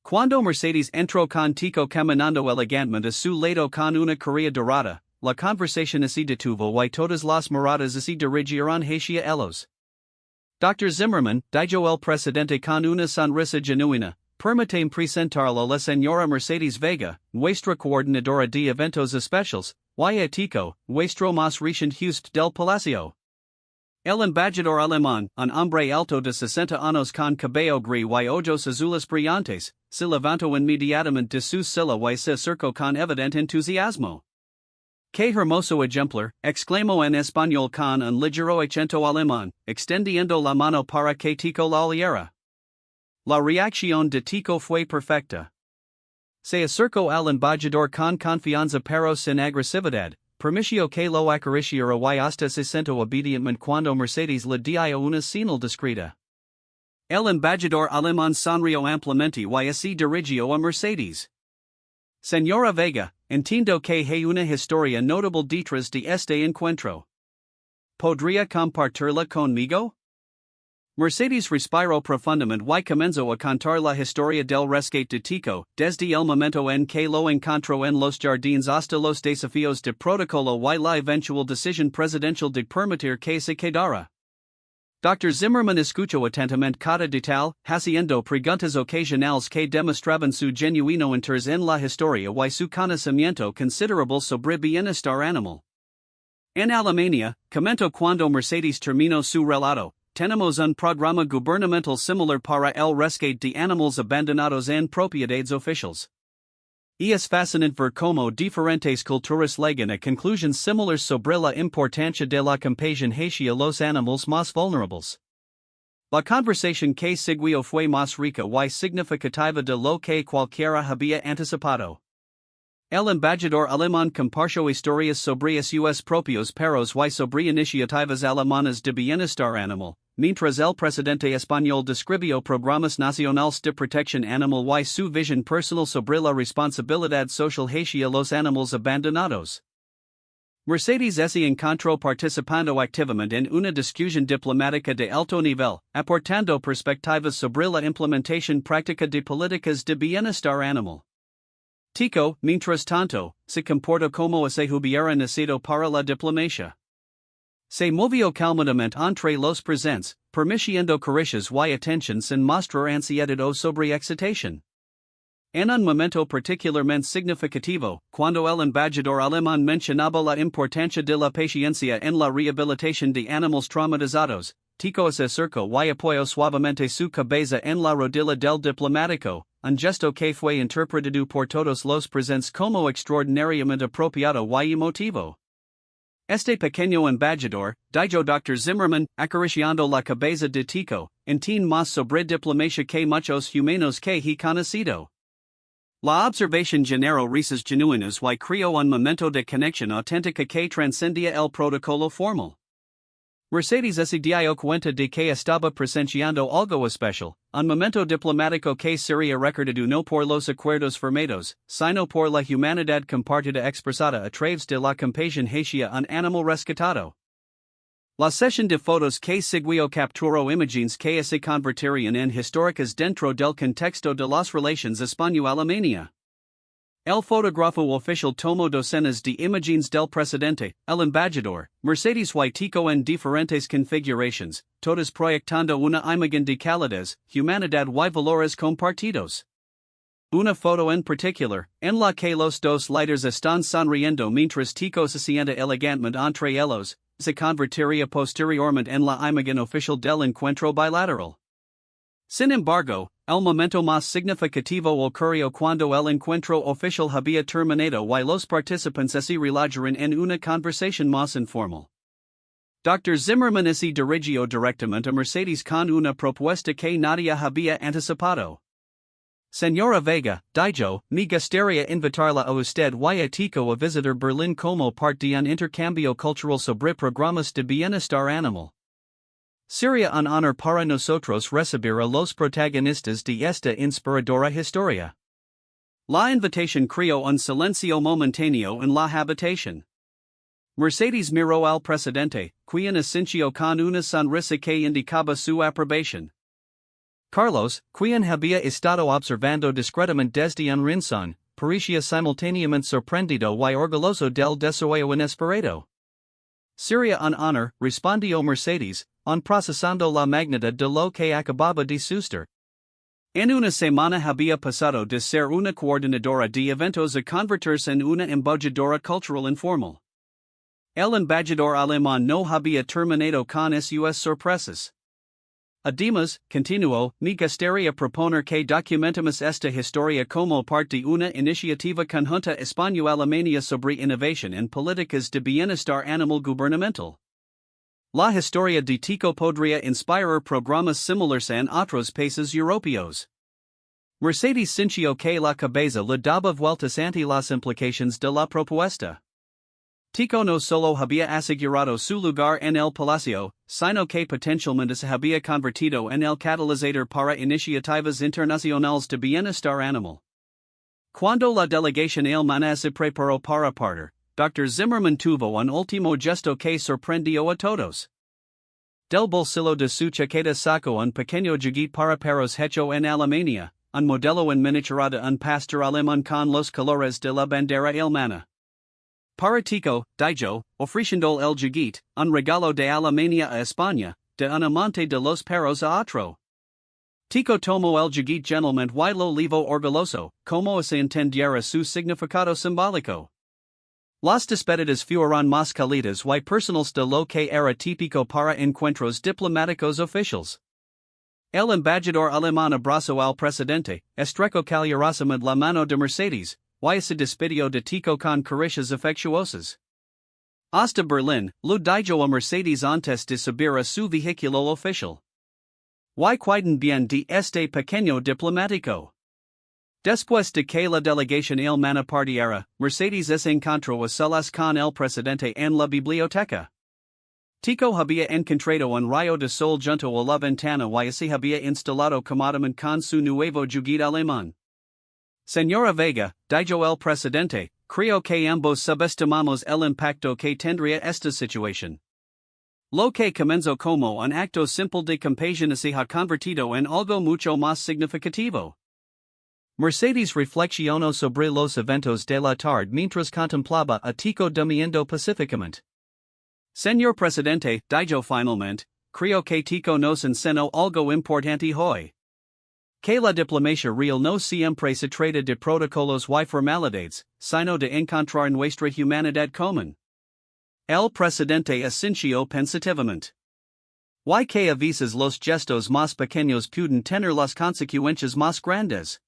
Cuando Mercedes entró con Tico caminando elegantemente a su lado con una correa dorada, la conversación se detuvo y todas las miradas se dirigieron hacia ellos. Dr. Zimmerman, dijo el presidente con una sonrisa genuina, permítame presentarle a la señora Mercedes Vega, nuestra coordinadora de eventos especiales, y a Tico, nuestro más reciente host del palacio. El embajador alemán, un hombre alto de 60 años con cabello gris y ojos azules brillantes, se levantó inmediatamente de su silla y se acercó con evidente entusiasmo. ¡Qué hermoso ejemplar!, exclamó en español con un ligero acento alemán, extendiendo la mano para que Tico la oliera. La reacción de Tico fue perfecta. Se acercó al embajador con confianza pero sin agresividad, permitió que lo acariciara y hasta se sentó obedientemente cuando Mercedes le dio una señal discreta. El embajador alemán sonrió ampliamente y se dirigió a Mercedes. Señora Vega, entiendo que hay una historia notable detrás de este encuentro. ¿Podría compartirla conmigo? Mercedes respiró profundamente y comenzó a contar la historia del rescate de Tico, desde el momento en que lo encontró en los jardines hasta los desafíos de protocolo y la eventual decisión presidencial de permitir que se quedara. Dr. Zimmerman escuchó atentamente cada detalle, haciendo preguntas ocasionales que demostraban su genuino interés en la historia y su conocimiento considerable sobre bienestar animal. En Alemania, comentó cuando Mercedes terminó su relato, tenemos un programa gubernamental similar para el rescate de animales abandonados en propiedades oficiales. Y es fascinante ver cómo diferentes culturas llegan a conclusiones similares sobre la importancia de la compasión hacia los animales más vulnerables. La conversación que siguió fue más rica y significativa de lo que cualquiera había anticipado. El embajador alemán compartió historias sobre sus propios perros y sobre iniciativas alemanas de bienestar animal, mientras el presidente español describió programas nacionales de protección animal y su visión personal sobre la responsabilidad social hacia los animales abandonados. Mercedes se encontró participando activamente en una discusión diplomática de alto nivel, aportando perspectivas sobre la implementación práctica de políticas de bienestar animal. Tico, mientras tanto, se comportó como si hubiera nacido para la diplomacia. Se movió calmadamente entre los presentes, permitiendo caricias y atención sin mostrar ansiedad o sobreexcitación. En un momento particularmente significativo, cuando el embajador alemán mencionaba la importancia de la paciencia en la rehabilitación de animales traumatizados, tico se acerco y apoyo suavemente su cabeza en la rodilla del diplomático, un gesto que fue interpretado por todos los presentes como extraordinariamente apropiado y emotivo. Este pequeño embajador, dijo Dr. Zimmerman, acariciando la cabeza de Tico, entiende más sobre diplomacia que muchos humanos que he conocido. La observación generó risas genuinas y creó un momento de conexión auténtica que transcendía el protocolo formal. Mercedes se dio cuenta de que estaba presenciando algo especial, un momento diplomático que sería recordado no por los acuerdos firmados, sino por la humanidad compartida expresada a través de la compasión hacia un animal rescatado. La sesión de fotos que siguió capturó imágenes que se convertirían en históricas dentro del contexto de las relaciones España-Alemania. El fotógrafo oficial tomó docenas de imágenes del presidente, el embajador, Mercedes y Tico en diferentes configuraciones, todas proyectando una imagen de calidez, humanidad y valores compartidos. Una foto en particular, en la que los dos líderes están sonriendo mientras Tico se sienta elegantemente entre ellos, se convertiría posteriormente en la imagen oficial del encuentro bilateral. Sin embargo, el momento más significativo ocurrió cuando el encuentro oficial había terminado y los participantes se relajaron en una conversación más informal. Dr. Zimmerman se dirigió directamente a Mercedes con una propuesta que nadie había anticipado. Señora Vega, dijo, me gustaría invitarla a usted y a Tico a visitar Berlín como parte de un intercambio cultural sobre programas de bienestar animal. Sería un honor para nosotros recibir a los protagonistas de esta inspiradora historia. La invitación creó un silencio momentáneo en la habitación. Mercedes miró al presidente, quien asintió con una sonrisa que indicaba su aprobación. Carlos, quien había estado observando discretamente desde un rincón, parecía simultáneamente sorprendido y orgulloso del desarrollo inesperado. Sería un honor, respondió Mercedes, procesando la magnitud de lo que acababa de suceder. En una semana había pasado de ser una coordinadora de eventos a convertirse en una embajadora cultural informal. El embajador alemán no había terminado con sus sorpresas. Además, continuó, me gustaría proponer que documentemos esta historia como parte de una iniciativa conjunta España-Alemania sobre innovación en políticas de bienestar animal gubernamental. La historia de Tico podría inspirar programas similares en otros países europeos. Mercedes sintió que la cabeza le daba vueltas ante las implicaciones de la propuesta. Tico no solo había asegurado su lugar en el palacio, sino que potencialmente se había convertido en el catalizador para iniciativas internacionales de bienestar animal. Cuando la delegación alemana se preparó para partir, Dr. Zimmerman tuvo un último gesto que sorprendió a todos. Del bolsillo de su chaqueta sacó un pequeño juguete para perros hecho en Alemania, un modelo en miniatura de un pastor alemán con los colores de la bandera alemana. Para Tico, dijo, ofreciendo el juguete, un regalo de Alemania a España, de un amante de los perros a otro. Tico tomó el juguete gentilmente y lo llevó orgulloso, como se entendiera su significado simbólico. Las despedidas fueron más cálidas y personales de lo que era típico para encuentros diplomáticos oficiales. El embajador alemán abrazó al presidente, estrechó calurosamente la mano de Mercedes, y se despidió de Tico con caricias afectuosas. Hasta Berlín, lo dijo a Mercedes antes de subir a su vehículo oficial. Y cuiden bien de este pequeño diplomático. Después de que la delegación alemana partiera, Mercedes se encontró a solas con el presidente en la biblioteca. Tico había encontrado un rayo de sol junto a la ventana y se había instalado cómodamente con su nuevo juguete alemán. Señora Vega, dijo el presidente, creo que ambos subestimamos el impacto que tendría esta situación. Lo que comenzó como un acto simple de compasión se ha convertido en algo mucho más significativo. Mercedes reflexionó sobre los eventos de la tarde mientras contemplaba a Tico durmiendo pacíficamente. Señor presidente, dijo finalmente, creo que Tico nos enseñó algo importante hoy. Que la diplomacia real no siempre se trata de protocolos y formalidades, sino de encontrar nuestra humanidad común. El presidente asintió pensativamente. Y que a veces los gestos más pequeños pueden tener las consecuencias más grandes.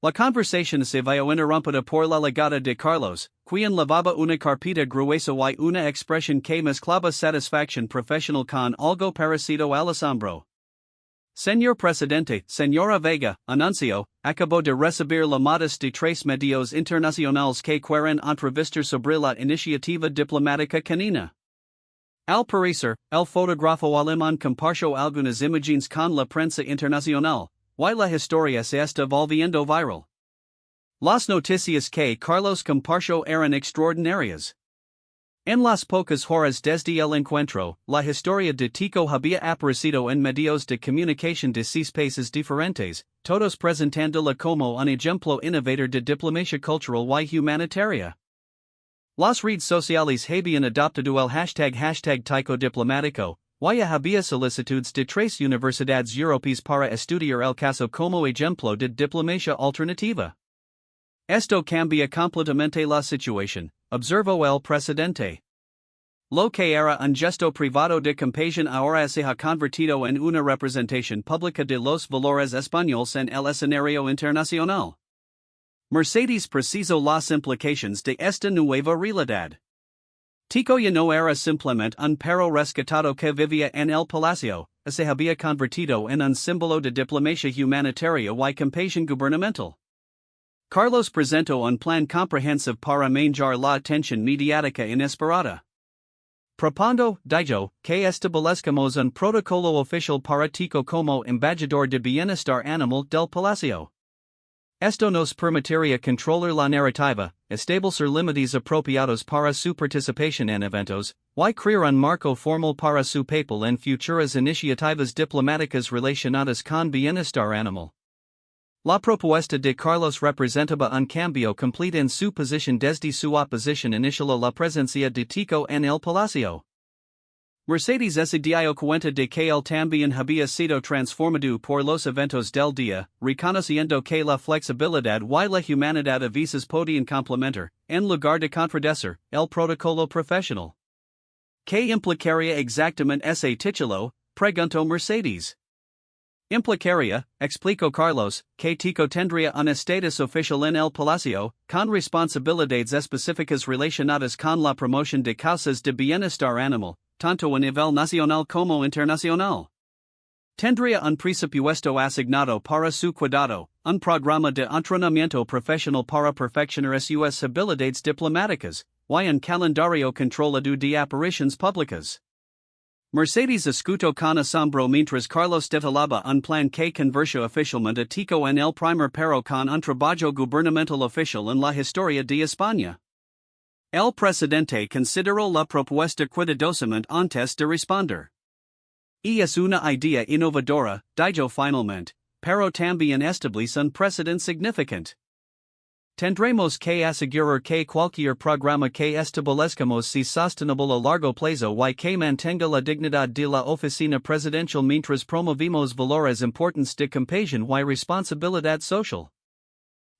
La conversación se vio interrumpida por la llegada de Carlos, quien llevaba una carpeta gruesa y una expresión que mezclaba satisfacción profesional con algo parecido al asombro. Señor Presidente, Señora Vega, anunció, acabo de recibir llamadas de tres medios internacionales que quieren entrevistar sobre la iniciativa diplomática canina. Al parecer, el fotógrafo alemán compartió algunas imágenes con la prensa internacional, y la historia se está volviendo viral. Las noticias que Carlos compartió eran extraordinarias. En las pocas horas desde el encuentro, la historia de Tico había aparecido en medios de comunicación de 6 países diferentes, todos presentándola como un ejemplo innovador de diplomacia cultural y humanitaria. Las redes sociales habían adoptado el hashtag Tico diplomático, y había solicitudes de 3 universidades europeas para estudiar el caso como ejemplo de diplomacia alternativa. Esto cambia completamente la situación, observó el presidente. Lo que era un gesto privado de compasión ahora se ha convertido en una representación pública de los valores españoles en el escenario internacional. Mercedes precisó las implicaciones de esta nueva realidad. Tico ya no era simplemente un perro rescatado que vivía en el palacio, se había convertido en un símbolo de diplomacia humanitaria y compasión gubernamental. Carlos presentó un plan comprehensive para manejar la atención mediática inesperada. Propondo, dijo, que establezcamos un protocolo oficial para Tico como embajador de bienestar animal del palacio. Esto nos permitiría controlar la narrativa, establecer límites apropiados para su participación en eventos, y crear un marco formal para su papel en futuras iniciativas diplomáticas relacionadas con bienestar animal. La propuesta de Carlos representaba un cambio completo en su posición desde su oposición inicial a la presencia de Tico en el palacio. Mercedes se dio cuenta de que él también había sido transformado por los eventos del día, reconociendo que la flexibilidad y la humanidad a veces podían complementar, en lugar de contradecir, el protocolo profesional. ¿Qué implicaría exactamente ese título?, preguntó Mercedes. Implicaría, explicó Carlos, que Tico tendría un estatus oficial en el palacio, con responsabilidades específicas relacionadas con la promoción de causas de bienestar animal, tanto a nivel nacional como internacional. Tendría un presupuesto asignado para su cuidado, un programa de entrenamiento profesional para perfeccionar sus habilidades diplomáticas, y un calendario controlado de apariciones públicas. Mercedes escuchó con asombro mientras Carlos detallaba un plan que convirtió oficialmente a Tico en el primer perro con un trabajo gubernamental oficial en la historia de España. El presidente consideró la propuesta cuidadosamente antes de responder. Y es una idea innovadora, dijo finalmente, pero también establece un precedente significante. Tendremos que asegurar que cualquier programa que establezcamos sea sostenible a largo plazo y que mantenga la dignidad de la oficina presidencial mientras promovemos valores importantes de compasión y responsabilidad social.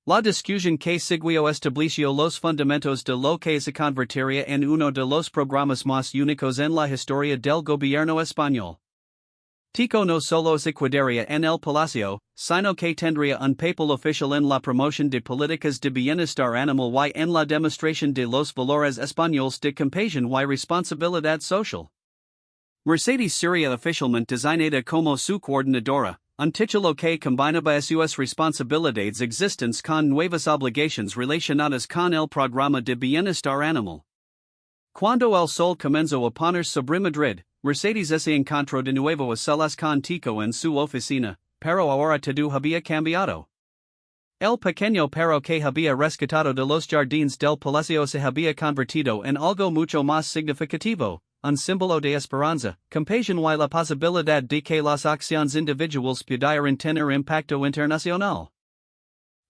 La discusión que siguió estableció los fundamentos de lo que se convertiría en uno de los programas más únicos en la historia del gobierno español. Tico no solo se quedaría en el palacio, sino que tendría un papel oficial en la promoción de políticas de bienestar animal y en la demostración de los valores españoles de compasión y responsabilidad social. Mercedes sería oficialmente designada como su coordinadora, un título que combinaba sus responsabilidades existentes con nuevas obligaciones relacionadas con el programa de bienestar animal. Cuando el sol comenzó a ponerse sobre Madrid, Mercedes se encontró de nuevo a solas con Tico en su oficina, pero ahora todo había cambiado. El pequeño perro que había rescatado de los jardines del palacio se había convertido en algo mucho más significativo, un símbolo de esperanza, compasión y la posibilidad de que las acciones individuales pudieran tener impacto internacional.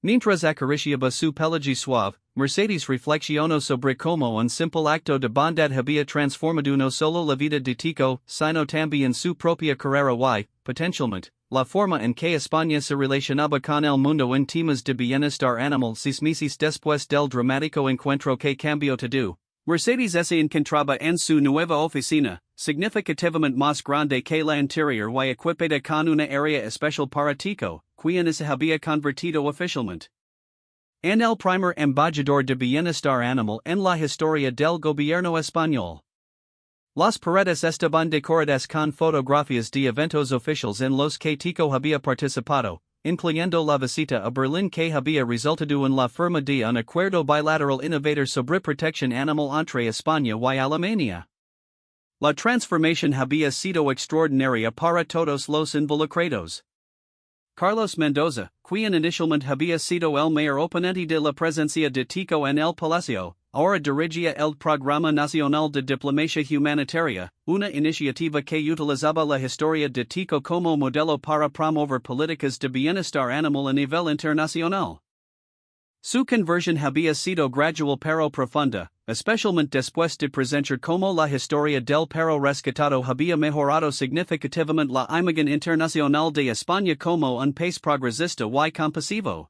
Mientras acariciaba su pelaje suave, Mercedes reflexionó sobre cómo un simple acto de bondad había transformado no solo la vida de Tico, sino también su propia carrera y, potencialmente, la forma en que España se relacionaba con el mundo en temas de bienestar animal 6 meses después del dramático encuentro que cambió todo. Mercedes se encontraba en su nueva oficina, significativamente más grande que la anterior y equipada con una área especial para tico, quien se había convertido oficialmente en el primer embajador de bienestar animal en la historia del gobierno español. Las paredes estaban decoradas con fotografías de eventos oficiales en los que Tico había participado, incluyendo la visita a Berlín que había resultado en la firma de un acuerdo bilateral innovador sobre protección animal entre España y Alemania. La transformación había sido extraordinaria para todos los involucrados. Carlos Mendoza, quien inicialmente había sido el mayor oponente de la presencia de Tico en el Palacio, ahora dirigía el Programa Nacional de Diplomacia Humanitaria, una iniciativa que utilizaba la historia de Tico como modelo para promover políticas de bienestar animal a nivel internacional. Su conversión había sido gradual pero profunda, especialmente después de presenciar cómo la historia del perro rescatado había mejorado significativamente la imagen internacional de España como un país progresista y compasivo.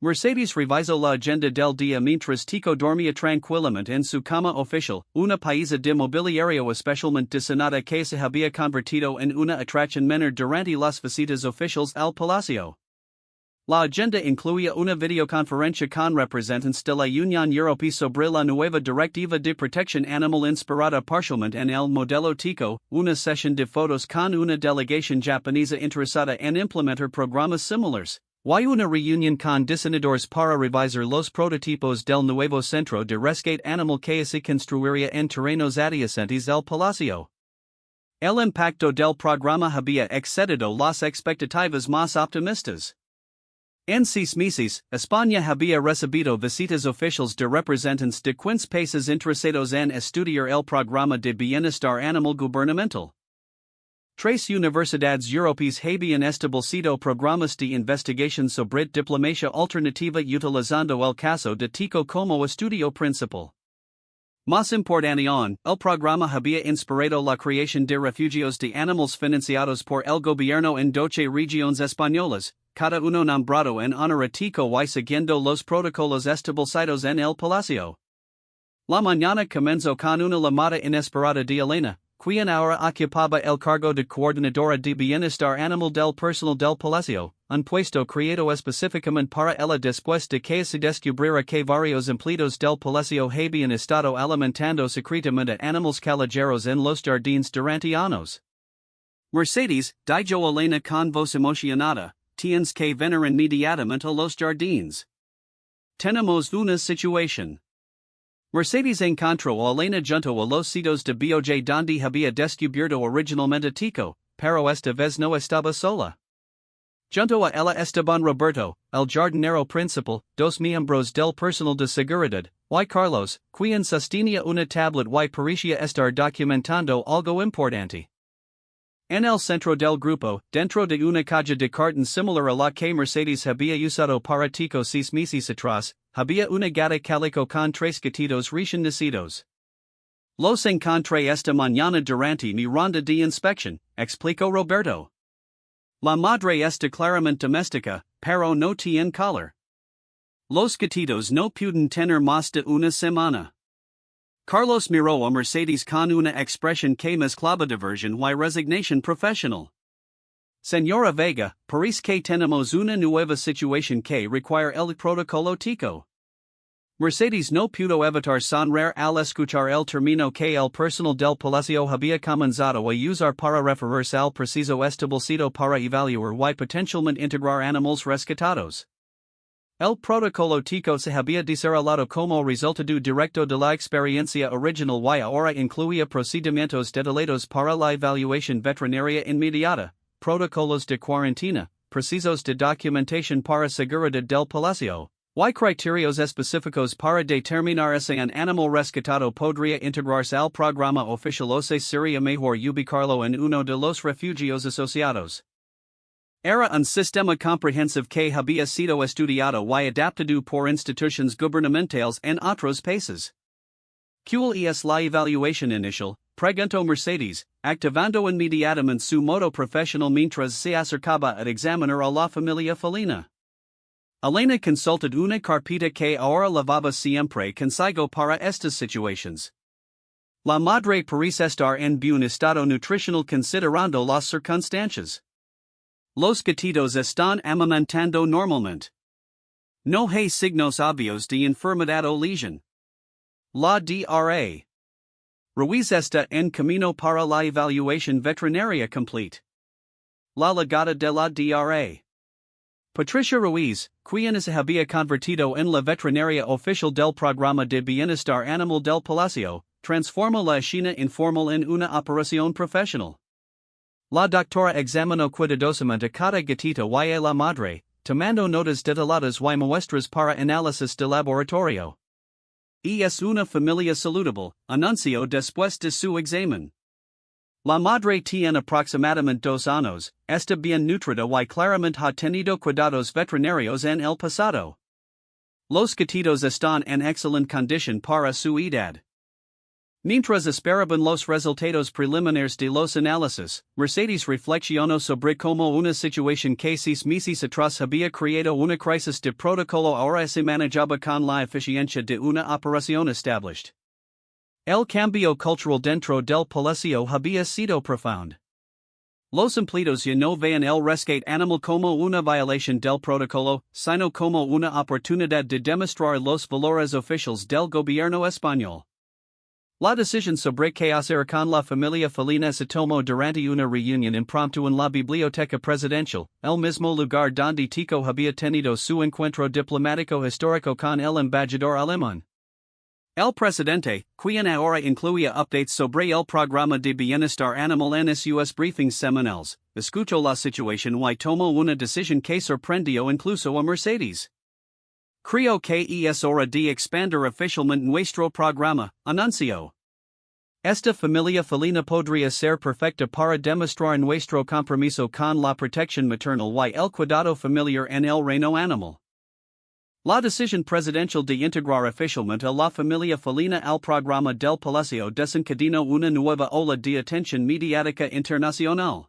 Mercedes revisó la agenda del día mientras Tico dormía tranquilamente en su cama oficial, una pieza de mobiliario especialmente diseñada que se había convertido en una atracción menor durante las visitas oficiales al palacio. La agenda incluía una videoconferencia con representantes de la Unión Europea sobre la nueva Directiva de Protección Animal inspirada parcialmente en el modelo Tico, una sesión de fotos con una delegación japonesa interesada en implementar programas similares, y una reunión con diseñadores para revisar los prototipos del nuevo centro de rescate animal que se construiría en terrenos adyacentes al palacio. El impacto del programa había excedido las expectativas más optimistas. En 6 meses, España había recibido visitas oficiales de representantes de 15 países interesados en estudiar el programa de bienestar animal gubernamental. 3 universidades europeas habían establecido programas de investigación sobre diplomacia alternativa utilizando el caso de Tico como estudio principal. Más importante aún, el programa había inspirado la creación de refugios de animales financiados por el gobierno en 12 regiones españolas, cada uno nombrado en honor a Tico y siguiendo los protocolos establecidos en el palacio. La mañana comenzó con una llamada inesperada de Elena, quien ahora ocupaba el cargo de coordinadora de bienestar animal del personal del palacio, un puesto creado específicamente para ella después de que se descubriera que varios empleados del palacio habían estado alimentando secretamente a animales callejeros en los jardines durante años. Mercedes, dijo Elena con voz emocionada, tienes que venir inmediatamente a los jardines. Tenemos una situación. Mercedes encontró a Elena junto a los sitios de BOJ donde había descubierto originalmente Tico, pero esta vez no estaba sola. Junto a ella estaban Roberto, el jardinero principal, 2 miembros del personal de seguridad, y Carlos, quien sostenía una tablet y parecía estar documentando algo importante. En el centro del grupo, dentro de una caja de cartón similar a la que Mercedes había usado para Tico 6 meses atrás, había una gata calico con 3 gatitos recién nacidos. Los encontré esta mañana durante mi ronda de inspección, explicó Roberto. La madre está claramente doméstica, pero no tiene collar. Los gatitos no pueden tener más de una semana. Carlos miró a Mercedes con una expresión que mezclaba diversión y resignación profesional. Señora Vega, parece que tenemos una nueva situación que requiere el protocolo Tico. Mercedes no pudo evitar sonreír al escuchar el término que el personal del palacio había comenzado a usar para referirse al preciso establecido para evaluar y potencialmente integrar animales rescatados. El protocolo Tico se había desarrollado como resultado directo de la experiencia original y ahora incluía procedimientos detallados para la evaluación veterinaria inmediata, protocolos de cuarentena, precisos de documentación para seguridad del palacio, y criterios específicos para determinar si un animal rescatado podría integrarse al programa oficial o si sería mejor ubicarlo en uno de los refugios asociados. Era un sistema comprehensivo que había sido estudiado y adaptado por instituciones gubernamentales en otros países. ¿Cuál es la evaluación inicial?, preguntó Mercedes, activando inmediatamente su modo profesional mientras se acercaba a examinar a la familia felina. Elena consultó una carpeta que ahora lavaba siempre consigo para estas situaciones. La madre parece estar en buen estado nutricional considerando las circunstancias. Los gatitos están amamantando normalmente. No hay signos obvios de enfermedad o lesión. La DRA. Ruiz está en camino para la evaluación veterinaria complete. La legada de la DRA. Patricia Ruiz, quien se había convertido en la veterinaria oficial del programa de bienestar animal del Palacio, transformó la escena informal en una operación profesional. La doctora examinó cuidadosamente cada gatito y a la madre, tomando notas detalladas y muestras para análisis de laboratorio. Y es una familia saludable, anunció después de su examen. La madre tiene aproximadamente 2 años, está bien nutrida y claramente ha tenido cuidados veterinarios en el pasado. Los gatitos están en excelente condición para su edad. Mientras esperaban los resultados preliminares de los análisis, Mercedes reflexionó sobre cómo una situación que 6 meses atrás había creado una crisis de protocolo ahora se manejaba con la eficiencia de una operación established. El cambio cultural dentro del palacio había sido profundo. Los empleados ya no veían el rescate animal como una violación del protocolo, sino como una oportunidad de demostrar los valores oficiales del gobierno español. La decisión sobre qué hacer con la familia felina se tomó durante una reunión impromptu en la biblioteca presidencial, el mismo lugar donde Tico había tenido su encuentro diplomático histórico con el embajador alemán. El presidente, quien ahora incluía updates sobre el programa de bienestar animal en sus briefings semanales, escuchó la situación y tomó una decisión que sorprendió incluso a Mercedes. Creo que es hora de expandir oficialmente nuestro programa, anunció. Esta familia felina podría ser perfecta para demostrar nuestro compromiso con la protección maternal y el cuidado familiar en el reino animal. La decisión presidencial de integrar oficialmente a la familia felina al programa del Palacio desencadenó una nueva ola de atención mediática internacional.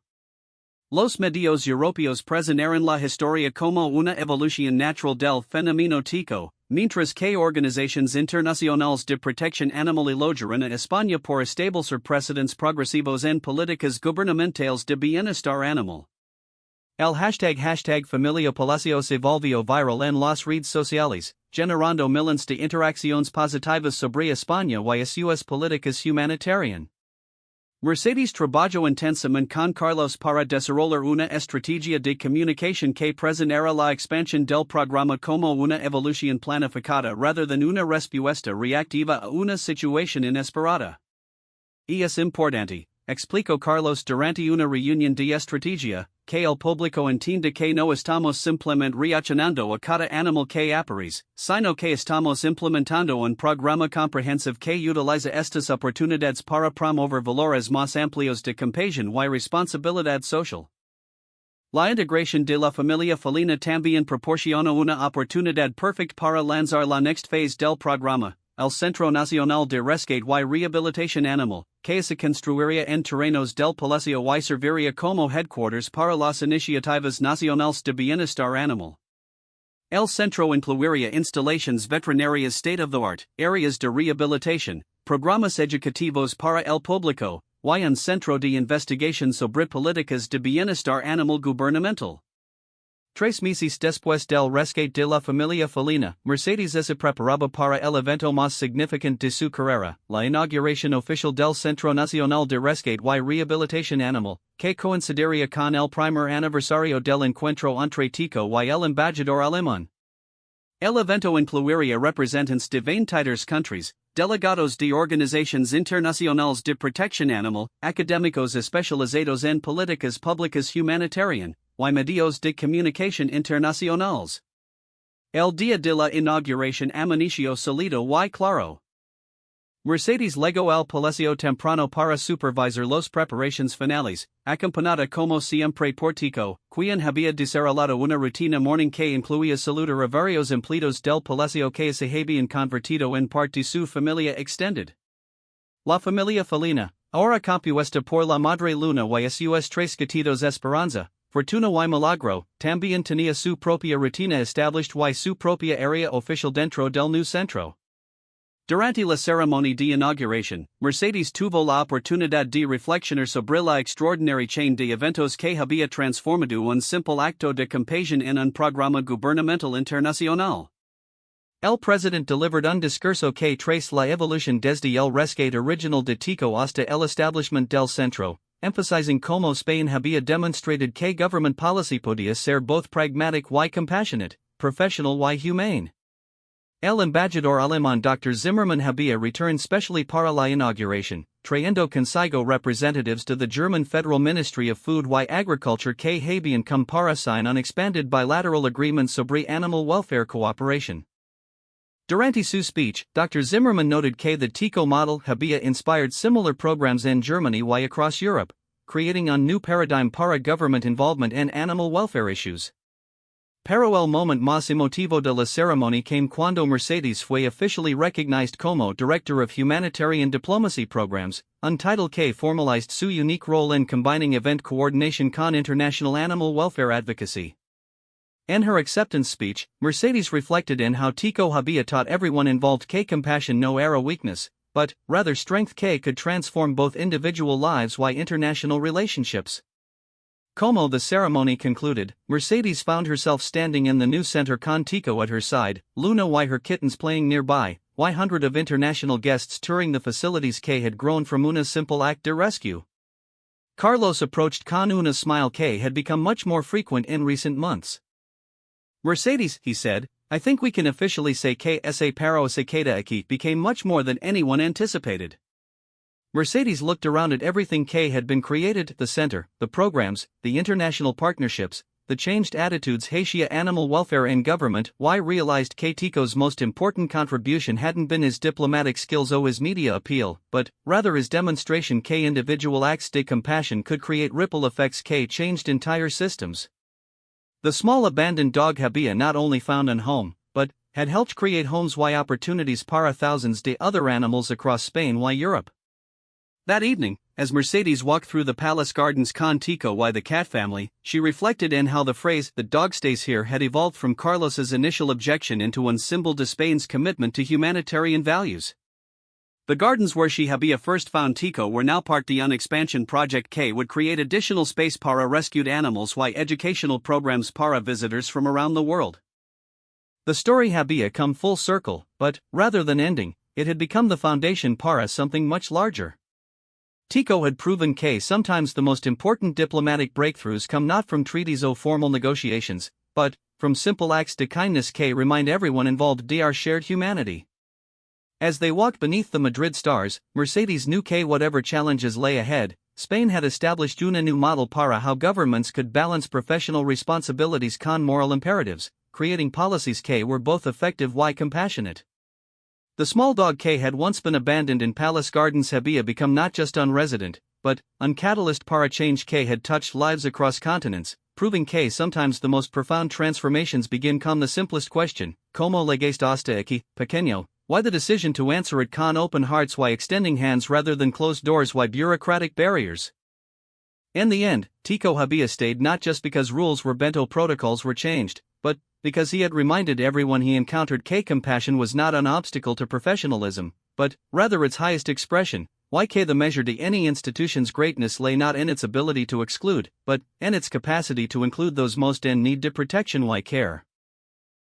Los medios europeos presentaron la historia como una evolución natural del fenómeno tico, mientras que organizaciones internacionales de protección animal elogiaron a España por establecer precedentes progresivos en políticas gubernamentales de bienestar animal. El hashtag Familia Palacio se volvió viral en las redes sociales, generando miles de interacciones positivas sobre España y sus políticas humanitarias. Mercedes trabajó intensamente con Carlos para desarrollar una estrategia de comunicación que presentara la expansión del programa como una evolución planificada rather than una respuesta reactiva a una situación inesperada. Y es importante, explicó Carlos durante una reunión de estrategia, que el público entiende que no estamos simplemente reaccionando a cada animal que aparece, sino que estamos implementando un programa comprehensivo que utiliza estas oportunidades para promover valores más amplios de compasión y responsabilidad social. La integración de la familia felina también proporciona una oportunidad perfecta para lanzar la next phase del programa, el Centro Nacional de Rescate y Rehabilitación Animal, que se construiría en terrenos del Palacio y serviría como headquarters para las iniciativas nacionales de bienestar animal. El centro incluiría instalaciones veterinarias state-of-the-art, áreas de rehabilitación, programas educativos para el público, y un centro de investigación sobre políticas de bienestar animal gubernamental. 3 meses después del rescate de la familia felina, Mercedes se preparaba para el evento más significante de su carrera, la inauguración oficial del Centro Nacional de Rescate y Rehabilitación Animal, que coincidiría con el primer aniversario del encuentro entre Tico y el embajador alemán. El evento incluiría representantes de 23 countries, delegados de organizaciones internacionales de protección animal, académicos especializados en políticas públicas humanitarias, y medios de comunicación internacionales. El día de la inauguración amaneció sólido y claro. Mercedes llegó al Palacio temprano para supervisar los preparaciones finales, acompañada como siempre por Tico, quien había desarrollado una rutina morning que incluía saludar a varios empleados del Palacio que se habían convertido en parte de su familia extended. La familia felina, ahora compuesta por la madre Luna y sus 3 gatitos Esperanza, Fortuna y Milagro, también tenía su propia rutina established y su propia área oficial dentro del new centro. Durante la cérémonie d'inauguration, Mercedes tuvo la oportunidad de reflexionar sobre la extraordinaria chain de eventos que había transformado un simple acto de compasión en un programa gubernamental internacional. El president delivered un discurso que trace la evolución desde el rescate original de Tico hasta el establishment del centro, emphasizing cómo Spain había demonstrated que government policy podía ser both pragmatic y compassionate, professional y humane. El embajador alemán Dr. Zimmermann había returned specially para la inauguración, trayendo consigo representatives to the German Federal Ministry of Food y Agriculture que habían come para sign on expanded bilateral agreements sobre animal welfare cooperation. Durante su speech, Dr. Zimmermann noted que the Tico model había inspired similar programs in Germany y across Europe, creating a new paradigm para government involvement in animal welfare issues. Pero el momento más emotivo de la ceremonia came cuando Mercedes fue officially recognized como Director of Humanitarian Diplomacy Programs, un title que formalized su unique role in combining event coordination con international animal welfare advocacy. In her acceptance speech, Mercedes reflected in how Tico había taught everyone involved que compassion no era weakness, but rather strength que could transform both individual lives y international relationships. Como the ceremony concluded, Mercedes found herself standing in the new center con Tico at her side, Luna y her kittens playing nearby, y hundreds of international guests touring the facilities que had grown from una simple act de rescue. Carlos approached con una smile que had become much more frequent in recent months. Mercedes, he said, I think we can officially say que ese perro se queda aquí became much more than anyone anticipated. Mercedes looked around at everything que had been created, the center, the programs, the international partnerships, the changed attitudes hacia animal welfare in government, y realized que Tico's most important contribution hadn't been his diplomatic skills or his media appeal, but rather his demonstration que individual acts de compassion could create ripple effects que changed entire systems. The small abandoned dog había not only found a home, but had helped create homes y opportunities para thousands de other animals across Spain y Europe. That evening, as Mercedes walked through the palace gardens con Tico y the cat family, she reflected in how the phrase, "the dog stays here," had evolved from Carlos's initial objection into one symbol de Spain's commitment to humanitarian values. The gardens where she había first found Tico were now part de un expansion project que would create additional space para rescued animals y educational programs para visitors from around the world. The story había come full circle, but, rather than ending, it had become the foundation para something much larger. Tico had proven que sometimes the most important diplomatic breakthroughs come not from treaties or formal negotiations, but from simple acts de kindness que remind everyone involved de our shared humanity. As they walked beneath the Madrid stars, Mercedes knew que whatever challenges lay ahead, Spain had established una new model para how governments could balance professional responsibilities con moral imperatives, creating policies que were both effective y compassionate. The small dog que had once been abandoned in palace gardens había become not just unresident, but un catalyst para change que had touched lives across continents, proving que sometimes the most profound transformations begin con the simplest question, ¿Cómo llegaste hasta aquí, pequeño? Why the decision to answer it con open hearts y extending hands rather than closed doors y bureaucratic barriers. In the end, Tico había stayed not just because rules were bent or protocols were changed, but because he had reminded everyone he encountered que compassion was not an obstacle to professionalism, but rather its highest expression, y que the measure de any institution's greatness lay not in its ability to exclude, but in its capacity to include those most in need de protection y care.